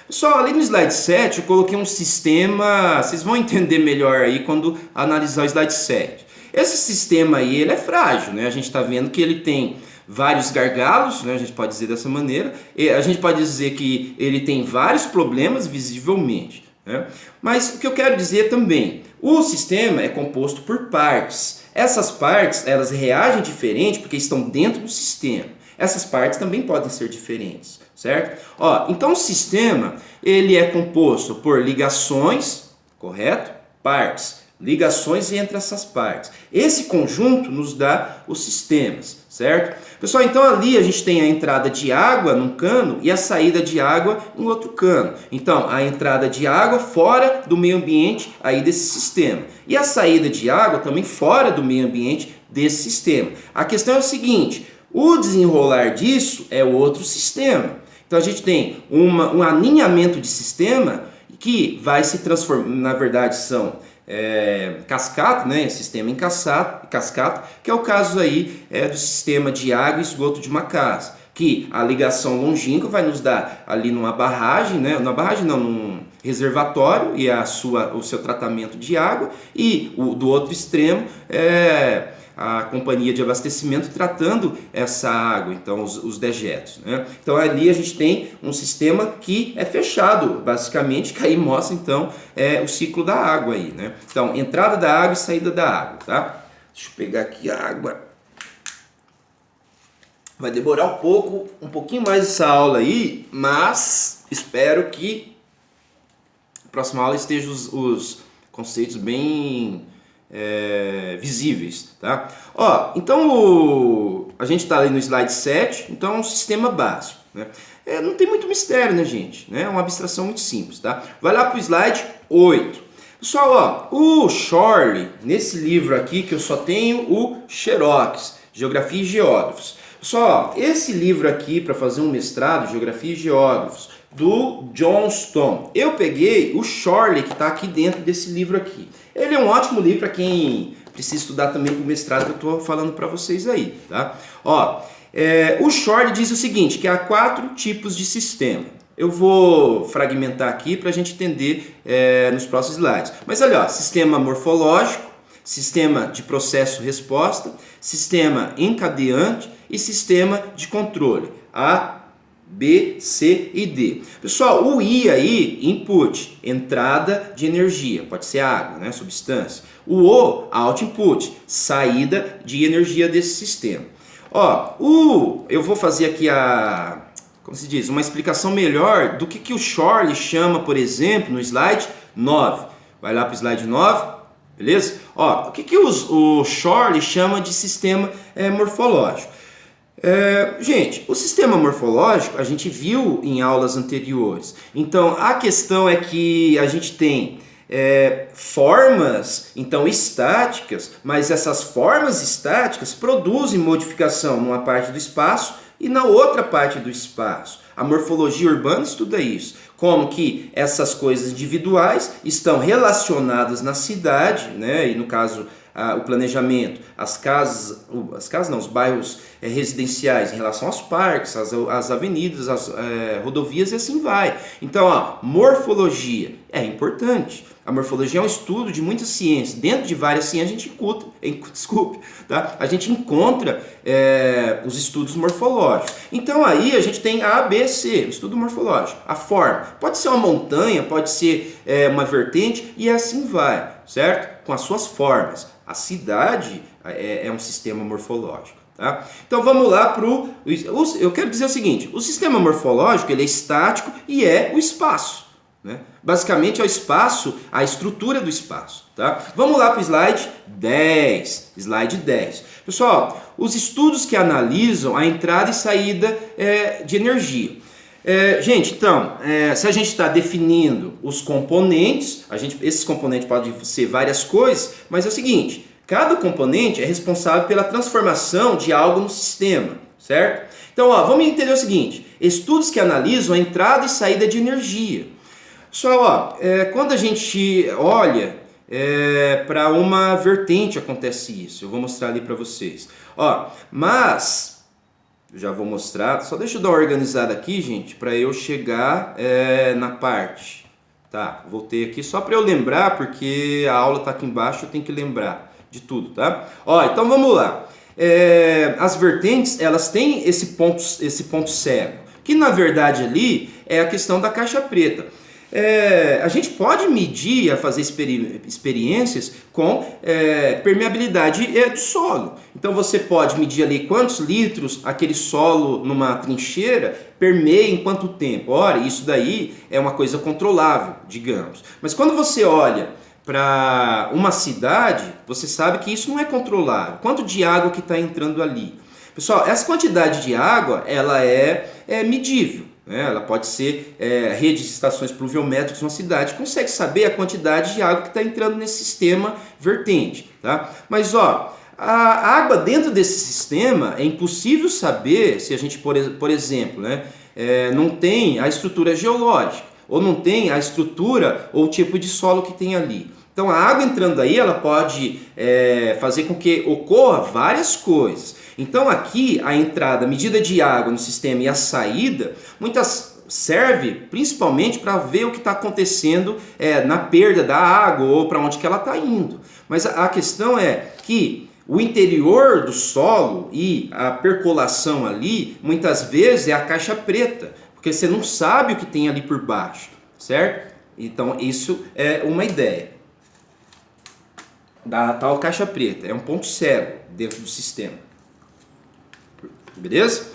Pessoal, ali no slide 7 eu coloquei um sistema, vocês vão entender melhor aí quando analisar o slide 7. Esse sistema aí, ele é frágil, né? A gente está vendo que ele tem vários gargalos, né? A gente pode dizer dessa maneira. A gente pode dizer que ele tem vários problemas visivelmente, né? Mas o que eu quero dizer também, o sistema é composto por partes. Essas partes, elas reagem diferente porque estão dentro do sistema. Essas partes também podem ser diferentes, certo? Ó, então o sistema, ele é composto por ligações, correto? Partes, ligações entre essas partes. Esse conjunto nos dá os sistemas, certo? Pessoal, então ali a gente tem a entrada de água num cano e a saída de água em outro cano. Então, a entrada de água fora do meio ambiente aí desse sistema. E a saída de água também fora do meio ambiente desse sistema. A questão é o seguinte, o desenrolar disso é outro sistema. Então a gente tem um alinhamento de sistema que vai se transformar, na verdade são cascata, né? Sistema em cascata, que é o caso aí do sistema de água e esgoto de uma casa. Que a ligação longínqua vai nos dar ali numa barragem, né? Num reservatório e o seu tratamento de água, e do outro extremo a companhia de abastecimento tratando essa água, então os dejetos, né? Então ali a gente tem um sistema que é fechado, basicamente, que aí mostra então o ciclo da água aí, né? Então entrada da água e saída da água, tá? Deixa eu pegar aqui a água. Vai demorar um pouquinho mais essa aula aí, mas espero que na próxima aula estejam os conceitos bem visíveis, tá? Ó, então a gente está ali no slide 7, então é um sistema básico, né? Não tem muito mistério, né, gente? É uma abstração muito simples, tá? Vai lá para o slide 8. Pessoal, ó, o Shorley, nesse livro aqui que eu só tenho o Xerox, Geografia e Geógrafos. Pessoal, esse livro aqui para fazer um mestrado, Geografia e Geógrafos, do Johnston. Eu peguei o Chorley, que está aqui dentro desse livro aqui. Ele é um ótimo livro para quem precisa estudar também para o mestrado que eu estou falando para vocês aí, tá? Ó, o Chorley diz o seguinte, que há 4 tipos de sistema. Eu vou fragmentar aqui para a gente entender nos próximos slides. Mas olha, ó, sistema morfológico, sistema de processo-resposta, sistema encadeante e sistema de controle. A, B, C e D. Pessoal, o I aí, input, entrada de energia, pode ser água, né, substância. O O, output, saída de energia desse sistema. Ó, eu vou fazer aqui como se diz, uma explicação melhor do que o Chorley chama, por exemplo, no slide 9. Vai lá para o slide 9, beleza? Ó, o que o Chorley chama de sistema morfológico? Gente, o sistema morfológico a gente viu em aulas anteriores. Então, a questão é que a gente tem formas, então, estáticas, mas essas formas estáticas produzem modificação numa parte do espaço e na outra parte do espaço. A morfologia urbana estuda isso, como que essas coisas individuais estão relacionadas na cidade, né? E no caso o planejamento, os bairros residenciais em relação aos parques, às avenidas, às rodovias e assim vai. Então, a morfologia é importante. A morfologia é um estudo de muitas ciências. Dentro de várias ciências a gente encontra os estudos morfológicos. Então aí a gente tem A, B, C, o estudo morfológico. A forma pode ser uma montanha, pode ser uma vertente e assim vai, certo? Com as suas formas. A cidade é um sistema morfológico. Tá? Então vamos lá eu quero dizer o seguinte, o sistema morfológico ele é estático e é o espaço. Né? Basicamente é o espaço, a estrutura do espaço. Tá? Vamos lá para o slide 10. Slide 10. Pessoal, os estudos que analisam a entrada e saída de energia. Gente, então, se a gente está definindo os componentes, esses componentes podem ser várias coisas, mas é o seguinte, cada componente é responsável pela transformação de algo no sistema, certo? Então, vamos entender o seguinte, estudos que analisam a entrada e saída de energia. Pessoal, quando a gente olha para uma vertente acontece isso, eu vou mostrar ali para vocês. Mas já vou mostrar, só deixa eu dar uma organizada aqui, gente, para eu chegar na parte. Tá, voltei aqui só para eu lembrar, porque a aula está aqui embaixo, eu tenho que lembrar de tudo, tá? Então vamos lá. As vertentes, elas têm esse ponto cego, que na verdade ali é a questão da caixa preta. A gente pode medir, fazer experiências com permeabilidade do solo. Então você pode medir ali quantos litros aquele solo numa trincheira permeia em quanto tempo. Ora, isso daí é uma coisa controlável, digamos. Mas quando você olha para uma cidade, você sabe que isso não é controlável. Quanto de água que está entrando ali? Pessoal, essa quantidade de água ela é medível. Ela pode ser rede de estações pluviométricas numa cidade, consegue saber a quantidade de água que está entrando nesse sistema vertente. Tá? Mas a água dentro desse sistema é impossível saber se a gente, por exemplo, não tem a estrutura geológica, ou não tem a estrutura ou o tipo de solo que tem ali. Então a água entrando aí ela pode fazer com que ocorra várias coisas. Então aqui a entrada, a medida de água no sistema e a saída, muitas serve principalmente para ver o que está acontecendo na perda da água ou para onde que ela está indo. Mas a questão é que o interior do solo e a percolação ali, muitas vezes é a caixa preta, porque você não sabe o que tem ali por baixo, certo? Então isso é uma ideia da tal caixa preta, é um ponto cego dentro do sistema. Beleza?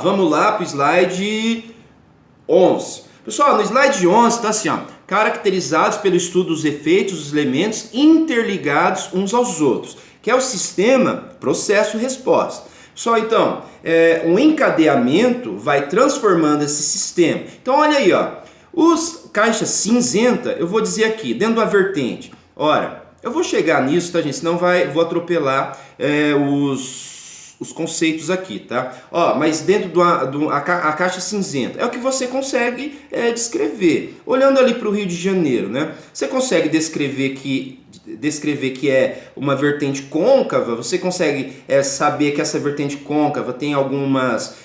Vamos lá para o slide 11. Pessoal, no slide 11 está assim, caracterizados pelo estudo dos efeitos dos elementos interligados uns aos outros, que é o sistema processo-resposta. Só então, um encadeamento vai transformando esse sistema. Então, olha aí, os caixas cinzenta, eu vou dizer aqui, dentro da vertente. Ora, eu vou chegar nisso, tá, gente? Senão vou atropelar os conceitos aqui, tá? Ó, mas dentro a caixa cinzenta é o que você consegue descrever. Olhando ali para o Rio de Janeiro, né? Você consegue descrever que é uma vertente côncava, você consegue saber que essa vertente côncava tem algumas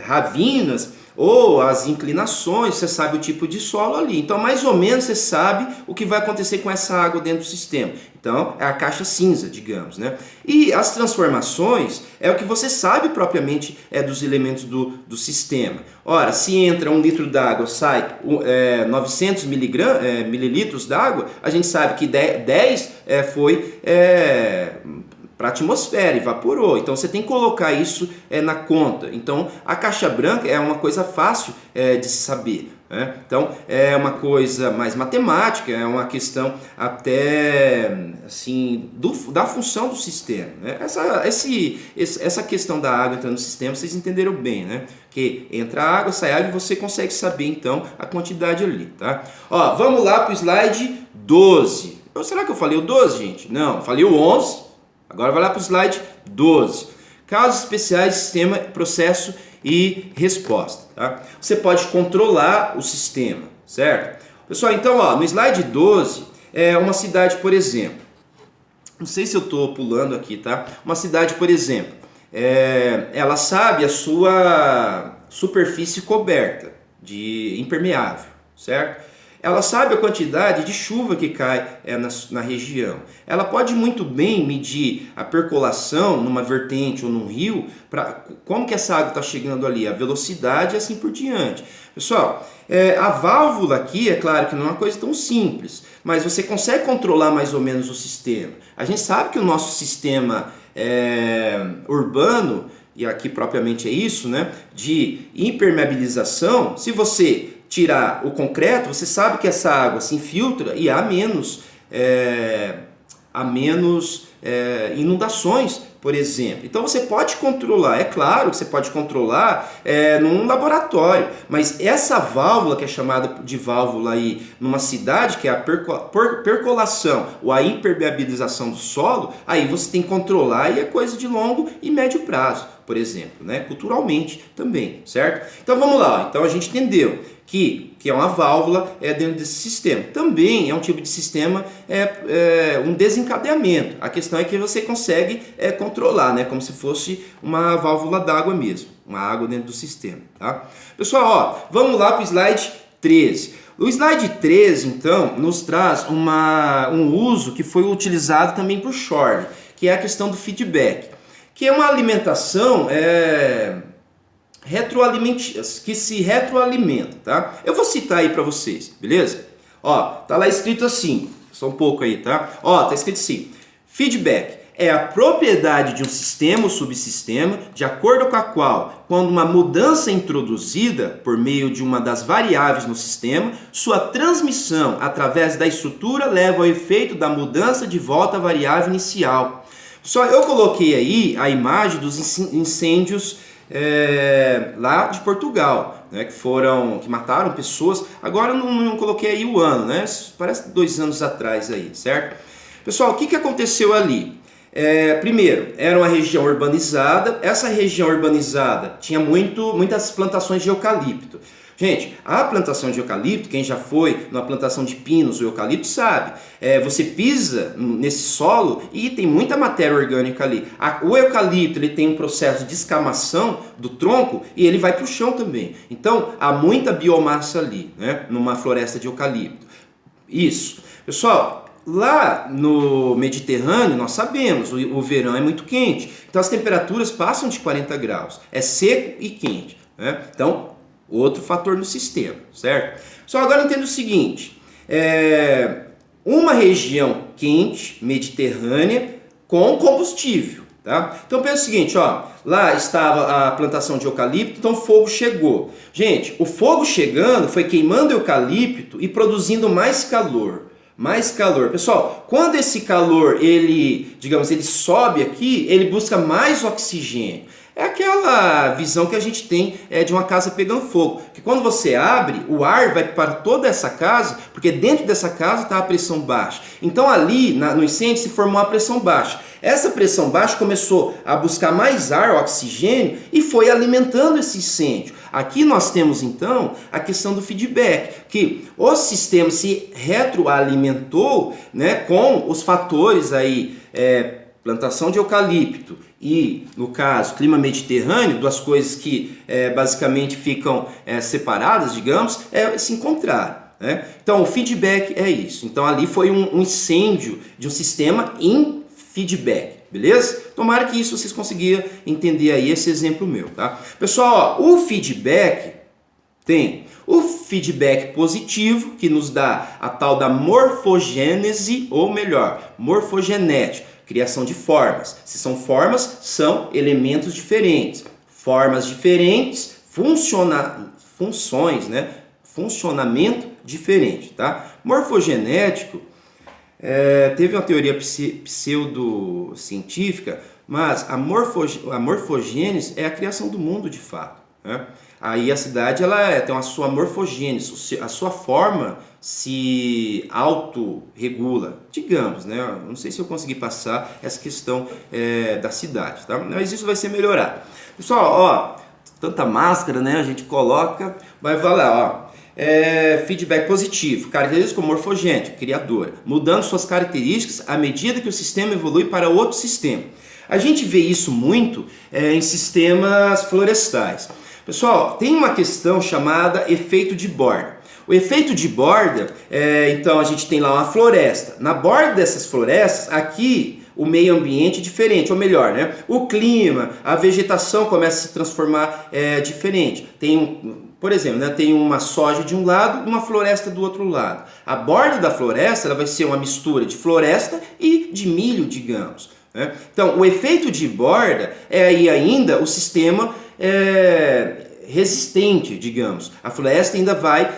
ravinas, ou as inclinações, você sabe o tipo de solo ali. Então, mais ou menos, você sabe o que vai acontecer com essa água dentro do sistema. Então, é a caixa cinza, digamos, né? E as transformações é o que você sabe propriamente dos elementos do sistema. Ora, se entra 1 litro d'água, sai 900 mililitros d'água, a gente sabe que 10 foi para a atmosfera, evaporou. Então você tem que colocar isso na conta. Então a caixa branca é uma coisa fácil de se saber, né? Então é uma coisa mais matemática, é uma questão até assim da função do sistema, né? Essa questão da água entrando no sistema, vocês entenderam bem, né? Que entra água, sai água e você consegue saber então a quantidade ali, tá? Ó, vamos lá para o slide 12. Será que eu falei o 12, gente? Não, falei o 11. Agora vai lá para o slide 12. Casos especiais de sistema, processo e resposta. Tá? Você pode controlar o sistema, certo? Pessoal, então ó, no slide 12 é uma cidade, por exemplo. Não sei se eu estou pulando aqui, tá? Uma cidade, por exemplo, ela sabe a sua superfície coberta de impermeável, certo? Ela sabe a quantidade de chuva que cai na região. Ela pode muito bem medir a percolação numa vertente ou num rio, como que essa água está chegando ali, a velocidade e assim por diante. Pessoal, a válvula aqui, é claro que não é uma coisa tão simples, mas você consegue controlar mais ou menos o sistema. A gente sabe que o nosso sistema urbano, e aqui propriamente é isso, né, de impermeabilização, se você tirar o concreto, você sabe que essa água se infiltra e há menos inundações, por exemplo. Então você pode controlar, é claro que você pode controlar num laboratório, mas essa válvula que é chamada de válvula aí numa cidade, que é a percolação ou a impermeabilização do solo, aí você tem que controlar e é coisa de longo e médio prazo, por exemplo, né? Culturalmente também, certo? Então vamos lá, então a gente entendeu que é uma válvula dentro desse sistema. Também é um tipo de sistema, um desencadeamento. A questão é que você consegue controlar, né? Como se fosse uma válvula d'água mesmo, uma água dentro do sistema. Tá? Pessoal, ó, vamos lá para o slide 13. O slide 13, então, nos traz um uso que foi utilizado também por Shorley, que é a questão do feedback, que é uma alimentação que se retroalimenta, tá? Eu vou citar aí para vocês, beleza? Ó, tá lá escrito assim, só um pouco aí, tá? Ó, tá escrito assim: feedback é a propriedade de um sistema ou subsistema de acordo com a qual, quando uma mudança é introduzida por meio de uma das variáveis no sistema, sua transmissão através da estrutura leva ao efeito da mudança de volta à variável inicial. Só eu coloquei aí a imagem dos incêndios lá de Portugal, né, que mataram pessoas. Agora eu não coloquei aí o ano, né? Parece 2 anos atrás aí, certo? Pessoal, o que aconteceu ali? Primeiro, era uma região urbanizada. Essa região urbanizada tinha muitas plantações de eucalipto. Gente, a plantação de eucalipto, quem já foi numa plantação de pinos ou eucalipto sabe, você pisa nesse solo e tem muita matéria orgânica ali. O eucalipto ele tem um processo de escamação do tronco e ele vai para o chão também. Então, há muita biomassa ali, né, numa floresta de eucalipto. Isso. Pessoal, lá no Mediterrâneo, nós sabemos, o verão é muito quente. Então, as temperaturas passam de 40 graus. É seco e quente, né? Então, outro fator no sistema, certo? Só agora entenda o seguinte, uma região quente, mediterrânea, com combustível, tá? Então pensa o seguinte, ó, lá estava a plantação de eucalipto, então o fogo chegou. Gente, o fogo chegando foi queimando o eucalipto e produzindo mais calor. Mais calor. Pessoal, quando esse calor, ele sobe aqui, ele busca mais oxigênio. É aquela visão que a gente tem de uma casa pegando fogo. Que quando você abre, o ar vai para toda essa casa, porque dentro dessa casa está a pressão baixa. Então ali no incêndio se formou a pressão baixa. Essa pressão baixa começou a buscar mais ar, oxigênio, e foi alimentando esse incêndio. Aqui nós temos então a questão do feedback, que o sistema se retroalimentou, né, com os fatores aí, plantação de eucalipto e, no caso, clima mediterrâneo, duas coisas que basicamente ficam separadas, digamos, se encontraram. Né? Então, o feedback é isso. Então, ali foi um incêndio de um sistema em feedback, beleza? Tomara que isso vocês conseguiram entender aí esse exemplo meu, tá? Pessoal, ó, o feedback tem o feedback positivo, que nos dá a tal da morfogênese, ou melhor, morfogenética, criação de formas. Se são formas, são elementos diferentes. Formas diferentes, funções, né? Funcionamento diferente, tá? Morfogenético, teve uma teoria pseudocientífica, mas a morfogênese é a criação do mundo de fato, né? Aí a cidade ela tem a sua morfogênese, a sua forma se autorregula, digamos, né? Não sei se eu consegui passar essa questão da cidade, tá? Mas isso vai ser melhorado. Pessoal, ó, tanta máscara, né? A gente coloca, vai lá, ó. Feedback positivo, característica morfogênica, criadora, mudando suas características à medida que o sistema evolui para outro sistema. A gente vê isso muito em sistemas florestais. Pessoal, tem uma questão chamada efeito de borda. O efeito de borda, então a gente tem lá uma floresta. Na borda dessas florestas, aqui o meio ambiente é diferente, ou melhor, né? O clima, a vegetação começa a se transformar diferente. Por exemplo, né, tem uma soja de um lado e uma floresta do outro lado. A borda da floresta ela vai ser uma mistura de floresta e de milho, digamos. Né? Então, o efeito de borda é aí ainda o sistema resistente, digamos. A floresta ainda vai,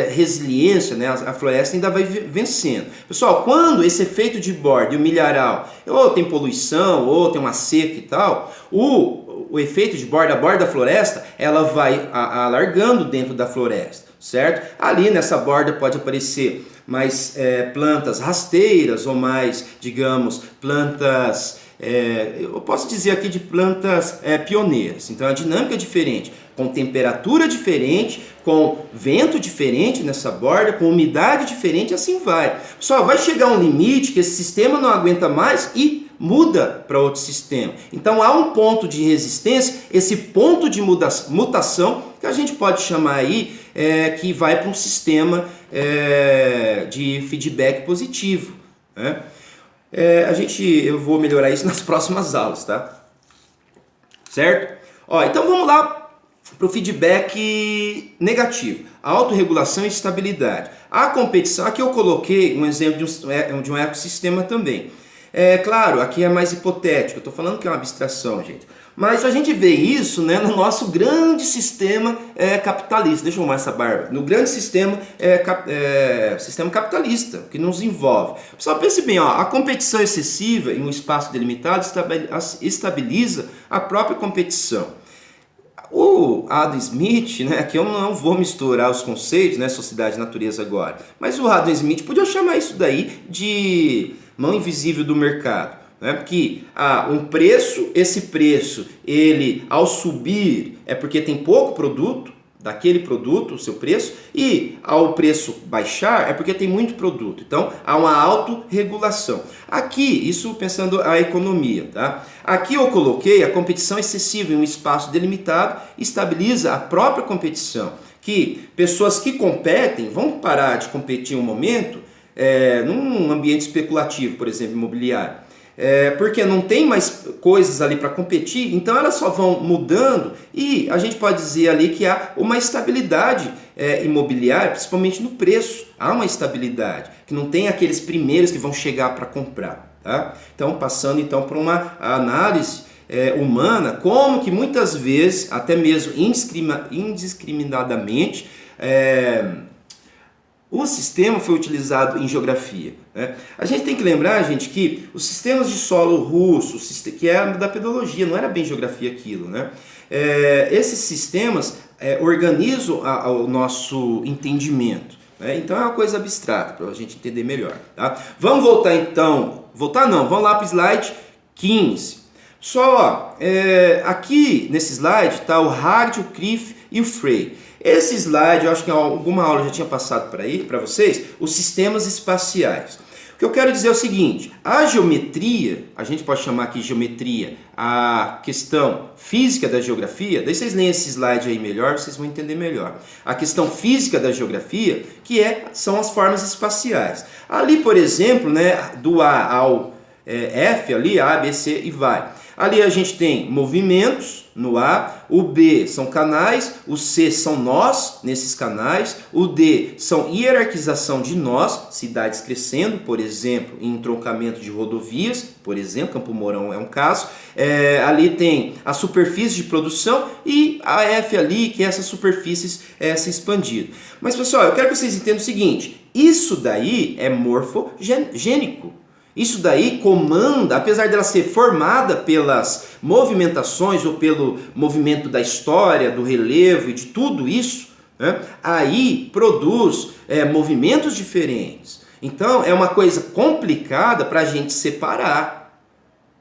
resiliência, né? A floresta ainda vai vencendo. Pessoal, quando esse efeito de borda e o milharal, ou tem poluição, ou tem uma seca e tal, o efeito de borda, a borda da floresta, ela vai alargando dentro da floresta, certo? Ali nessa borda pode aparecer mais plantas rasteiras ou mais, digamos, plantas, eu posso dizer aqui de plantas pioneiras. Então a dinâmica é diferente, com temperatura diferente, com vento diferente nessa borda, com umidade diferente, assim vai. Só vai chegar um limite que esse sistema não aguenta mais e muda para outro sistema. Então há um ponto de resistência, esse ponto de mutação, que a gente pode chamar aí, que vai para um sistema de feedback positivo, né? Eu vou melhorar isso nas próximas aulas, tá? Certo? Ó, então vamos lá para o feedback negativo, a autorregulação e estabilidade. A competição, aqui eu coloquei um exemplo de um ecossistema também. Claro, aqui é mais hipotético, eu estou falando que é uma abstração, gente. Mas a gente vê isso, né, no nosso grande sistema capitalista. Deixa eu arrumar essa barba. No grande sistema, sistema capitalista, que nos envolve. Pessoal, pense bem, ó, a competição excessiva em um espaço delimitado estabiliza a própria competição. O Adam Smith, né, aqui eu não vou misturar os conceitos, né, sociedade e natureza agora, mas o Adam Smith podia chamar isso daí de mão invisível do mercado. Que um preço, esse preço, ele ao subir é porque tem pouco produto, daquele produto, o seu preço, e ao preço baixar é porque tem muito produto. Então há uma autorregulação. Aqui, isso pensando a economia, tá? Aqui eu coloquei a competição excessiva em um espaço delimitado, estabiliza a própria competição. Que pessoas que competem vão parar de competir um momento num ambiente especulativo, por exemplo, imobiliário. Porque não tem mais coisas ali para competir, então elas só vão mudando e a gente pode dizer ali que há uma estabilidade imobiliária, principalmente no preço. Há uma estabilidade, que não tem aqueles primeiros que vão chegar para comprar. Tá? Então, passando então por uma análise humana, como que muitas vezes, até mesmo indiscriminadamente, O sistema foi utilizado em geografia, né? A gente tem que lembrar, gente, que os sistemas de solo russo, que era da pedologia, não era bem geografia aquilo, né? Esses sistemas organizam o nosso entendimento, né? Então é uma coisa abstrata para a gente entender melhor, tá? Vamos voltar então, vamos lá para o slide 15. Só, aqui nesse slide está o Hard, o Criff e o Frey. Esse slide, eu acho que em alguma aula eu já tinha passado para vocês, os sistemas espaciais. O que eu quero dizer é o seguinte, a geometria, a gente pode chamar aqui de geometria, a questão física da geografia, daí vocês leem esse slide aí melhor, vocês vão entender melhor. A questão física da geografia, são as formas espaciais. Ali, por exemplo, né, do A ao F, ali, A, B, C e vai. Ali a gente tem movimentos no A, o B são canais, o C são nós nesses canais, o D são hierarquização de nós, cidades crescendo, por exemplo, em entroncamento de rodovias, por exemplo, Campo Mourão é um caso. Ali tem a superfície de produção e a F ali, que é essas superfícies se expandindo. Mas pessoal, eu quero que vocês entendam o seguinte, isso daí é morfogênico. Isso daí comanda, apesar dela ser formada pelas movimentações ou pelo movimento da história, do relevo e de tudo isso, né, aí produz movimentos diferentes. Então é uma coisa complicada para a gente separar.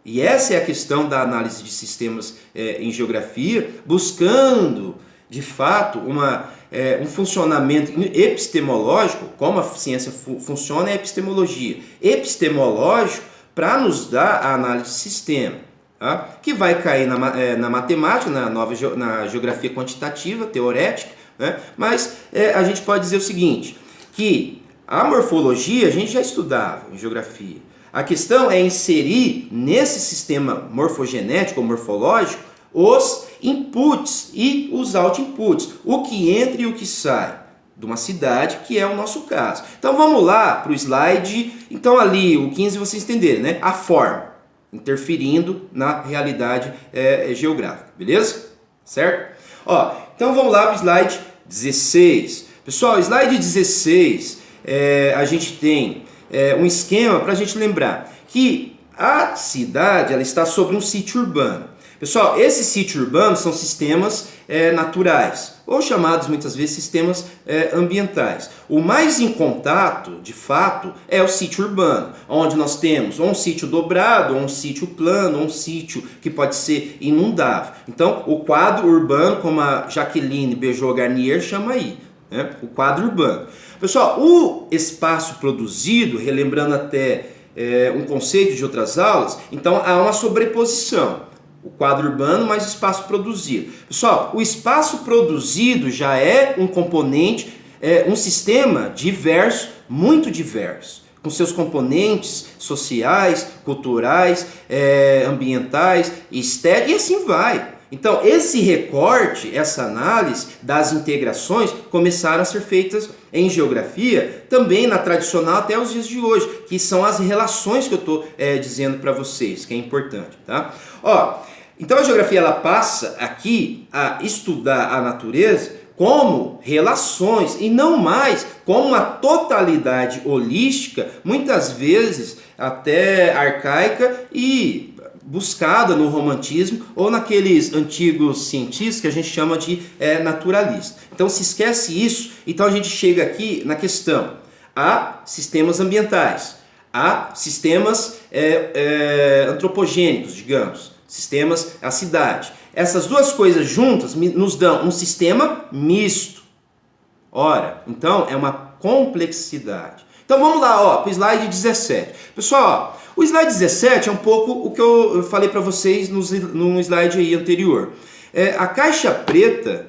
E essa é a questão da análise de sistemas em geografia, buscando de fato um funcionamento epistemológico, como a ciência funciona é a epistemologia. Epistemológico para nos dar a análise de sistema, tá? Que vai cair na matemática, na geografia quantitativa, teorética, né? Mas a gente pode dizer o seguinte, que a morfologia a gente já estudava em geografia. A questão é inserir nesse sistema morfogenético ou morfológico os inputs e os out-inputs, o que entra e o que sai de uma cidade, que é o nosso caso. Então vamos lá para o slide, então ali o 15 vocês entenderem, né? A forma, interferindo na realidade geográfica, beleza? Certo? Então vamos lá para o slide 16. Pessoal, slide 16, a gente tem um esquema para a gente lembrar que a cidade ela está sobre um sítio urbano. Pessoal, esses sítios urbanos são sistemas naturais, ou chamados muitas vezes sistemas ambientais. O mais em contato, de fato, é o sítio urbano, onde nós temos ou um sítio dobrado, ou um sítio plano, ou um sítio que pode ser inundável. Então, o quadro urbano, como a Jaqueline Bejo-Garnier chama aí, né? O quadro urbano. Pessoal, o espaço produzido, relembrando até um conceito de outras aulas, então há uma sobreposição. O quadro urbano mais espaço produzido. Pessoal, o espaço produzido já é um componente, um sistema diverso, muito diverso, com seus componentes sociais, culturais, ambientais, estéticos e assim vai. Então, esse recorte, essa análise das integrações começaram a ser feitas em geografia, também na tradicional até os dias de hoje, que são as relações que eu estou dizendo para vocês, que é importante, tá? Então a geografia ela passa aqui a estudar a natureza como relações e não mais como uma totalidade holística, muitas vezes até arcaica e buscada no romantismo ou naqueles antigos cientistas que a gente chama de naturalista. Então se esquece isso, então a gente chega aqui na questão: há sistemas ambientais, há sistemas antropogênicos, digamos, sistemas, a cidade. Essas duas coisas juntas nos dão um sistema misto. Ora, então é uma complexidade. Então vamos lá, para o slide 17. Pessoal, o slide 17 é um pouco o que eu falei para vocês no slide aí anterior. A caixa preta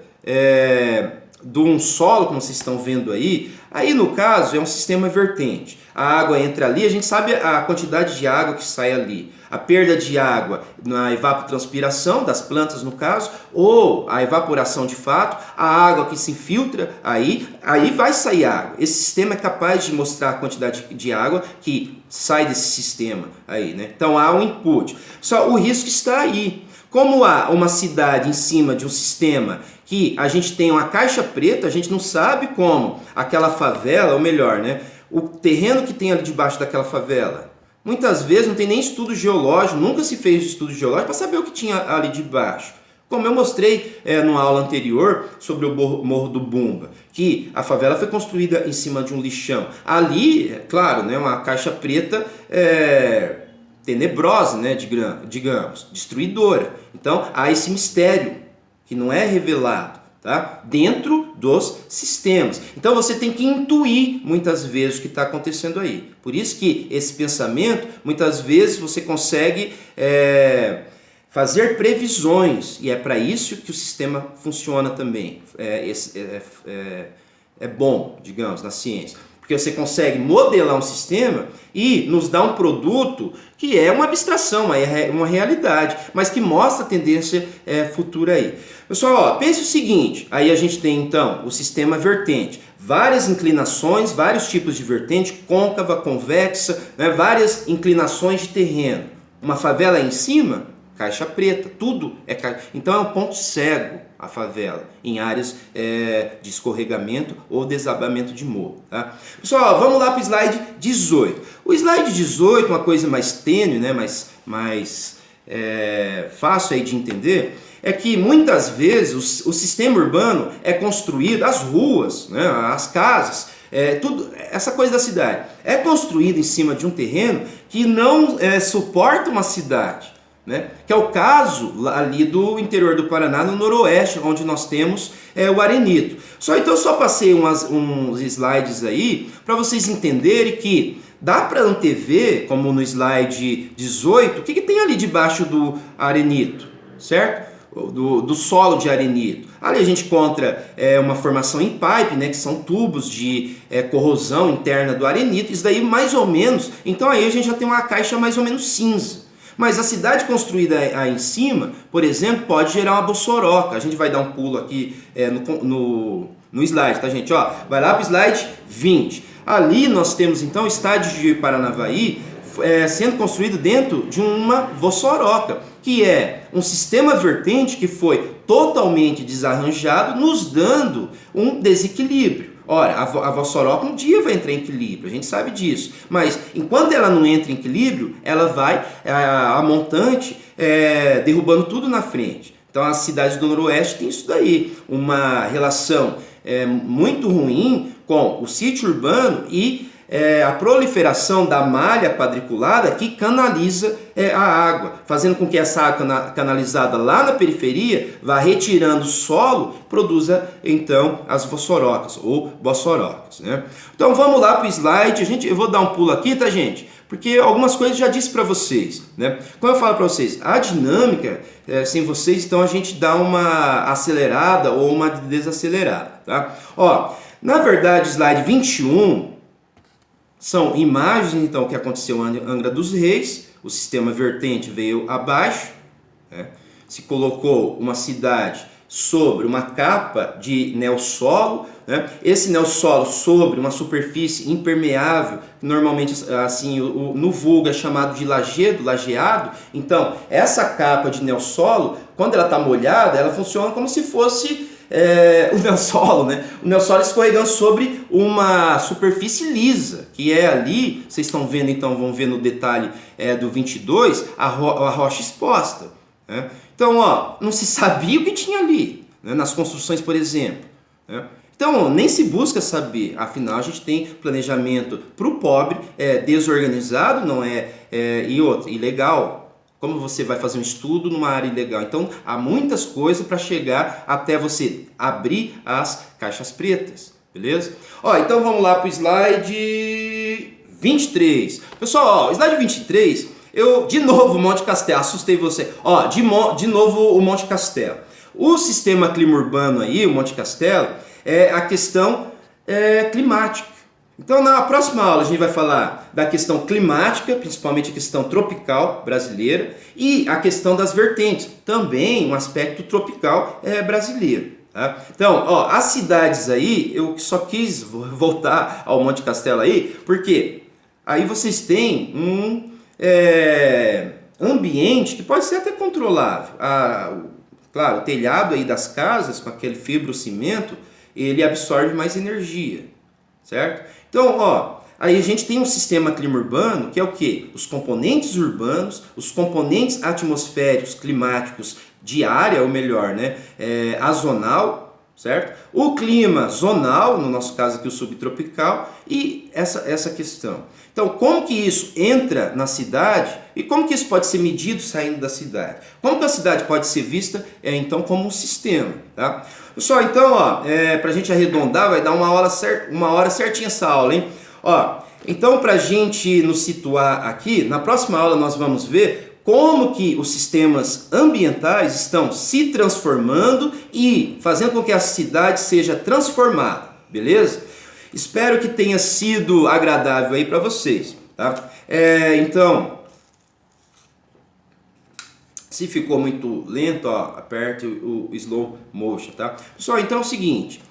de um solo, como vocês estão vendo aí no caso é um sistema vertente. A água entra ali, a gente sabe a quantidade de água que sai ali. A perda de água na evapotranspiração das plantas no caso, ou a evaporação de fato, a água que se infiltra aí vai sair água. Esse sistema é capaz de mostrar a quantidade de água que sai desse sistema aí, né? Então há um input. Só o risco está aí. Como há uma cidade em cima de um sistema que a gente tem uma caixa preta, a gente não sabe como aquela favela, ou melhor, né, o terreno que tem ali debaixo daquela favela, muitas vezes não tem nem estudo geológico, nunca se fez estudo geológico para saber o que tinha ali debaixo. Como eu mostrei numa aula anterior sobre o Morro do Bumba, que a favela foi construída em cima de um lixão. Ali, claro, né, uma caixa preta tenebrosa, né, digamos, destruidora. Então há esse mistério que não é revelado, tá? Dentro dos sistemas. Então você tem que intuir muitas vezes o que está acontecendo aí. Por isso que esse pensamento, muitas vezes você consegue fazer previsões, e é para isso que o sistema funciona também. É bom, digamos, na ciência. Porque você consegue modelar um sistema e nos dá um produto que é uma abstração, uma realidade, mas que mostra a tendência futura aí. Pessoal, ó, pense o seguinte, aí a gente tem então o sistema vertente, várias inclinações, vários tipos de vertente, côncava, convexa, né, várias inclinações de terreno. Uma favela aí em cima, caixa preta, tudo é caixa. Então é um ponto cego a favela, em áreas de escorregamento ou desabamento de morro. Tá? Pessoal, vamos lá para o slide 18. O slide 18, uma coisa mais tênue, né, mais fácil aí de entender, é que muitas vezes o sistema urbano é construído, as ruas, né, as casas, tudo, essa coisa da cidade, é construída em cima de um terreno que não suporta uma cidade. Né? Que é o caso ali do interior do Paraná, no noroeste, onde nós temos o arenito. Então eu só passei uns slides aí para vocês entenderem que dá para antever, como no slide 18, o que tem ali debaixo do arenito, certo? Do solo de arenito. Ali a gente encontra uma formação em pipe, né, que são tubos de corrosão interna do arenito. Isso daí mais ou menos, então aí a gente já tem uma caixa mais ou menos cinza. Mas a cidade construída aí em cima, por exemplo, pode gerar uma bossoroca. A gente vai dar um pulo aqui no slide, tá, gente? Ó, vai lá para o slide 20. Ali nós temos então o estádio de Paranavaí sendo construído dentro de uma bossoroca, que é um sistema vertente que foi totalmente desarranjado, nos dando um desequilíbrio. Ora, a vossoroca um dia vai entrar em equilíbrio, a gente sabe disso. Mas enquanto ela não entra em equilíbrio, ela vai, a montante, derrubando tudo na frente. Então as cidades do noroeste têm isso daí, uma relação muito ruim com o sítio urbano e a proliferação da malha quadriculada que canaliza a água, fazendo com que essa água canalizada lá na periferia vá retirando o solo, produza então as vossorocas ou bossorocas, né? Então vamos lá para o slide, eu vou dar um pulo aqui, tá, gente? Porque algumas coisas eu já disse para vocês, né? Como eu falo para vocês, a dinâmica, sem vocês, então a gente dá uma acelerada ou uma desacelerada, tá? Ó, na verdade, slide 21 são imagens, então, que aconteceu em Angra dos Reis. O sistema vertente veio abaixo, né? Se colocou uma cidade sobre uma capa de neossolo, né? Esse neossolo sobre uma superfície impermeável, que normalmente assim no vulgo é chamado de lajeado. Então, essa capa de neossolo, quando ela está molhada, ela funciona como se fosse o neossolo, né? O neossolo escorregando sobre uma superfície lisa, que é ali, vocês estão vendo, então vão ver no detalhe do 22, a rocha exposta, né? Então, ó, não se sabia o que tinha ali, né, nas construções, por exemplo, né? Então, nem se busca saber, afinal a gente tem planejamento para o pobre, desorganizado, não e outro, ilegal. Como você vai fazer um estudo numa área ilegal? Então, há muitas coisas para chegar até você abrir as caixas pretas, beleza? Ó, então vamos lá para o slide 23. Pessoal, ó, slide 23, de novo o Monte Castelo, assustei você. Ó, de novo o Monte Castelo. O sistema clima urbano aí, o Monte Castelo, é a questão climática. Então, na próxima aula, a gente vai falar da questão climática, principalmente a questão tropical brasileira, e a questão das vertentes, também um aspecto tropical brasileiro. Tá? Então, ó, as cidades aí, eu só quis voltar ao Monte Castelo aí, porque aí vocês têm ambiente que pode ser até controlável. Claro, o telhado aí das casas, com aquele fibrocimento, ele absorve mais energia, certo? Então, ó, aí a gente tem um sistema clima urbano, que é o quê? Os componentes urbanos, os componentes atmosféricos, climáticos de área, ou melhor, né, azonal, certo? O clima zonal, no nosso caso aqui o subtropical, e essa questão. Então, como que isso entra na cidade e como que isso pode ser medido saindo da cidade? Como que a cidade pode ser vista, então, como um sistema, tá? Pessoal, então, ó, para a gente arredondar, vai dar uma hora certinha essa aula, hein? Ó, então, para a gente nos situar aqui, na próxima aula nós vamos ver como que os sistemas ambientais estão se transformando e fazendo com que a cidade seja transformada, beleza? Espero que tenha sido agradável aí para vocês, tá? Então, se ficou muito lento, ó, aperte o slow motion, tá? Pessoal, então é o seguinte,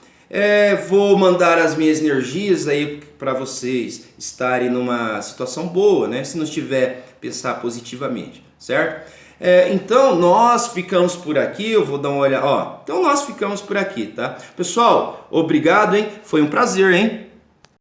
vou mandar as minhas energias aí para vocês estarem numa situação boa, né? Se não estiver, pensar positivamente, certo? Então nós ficamos por aqui, eu vou dar uma olhada, ó. Então nós ficamos por aqui, tá? Pessoal, obrigado, hein? Foi um prazer, hein?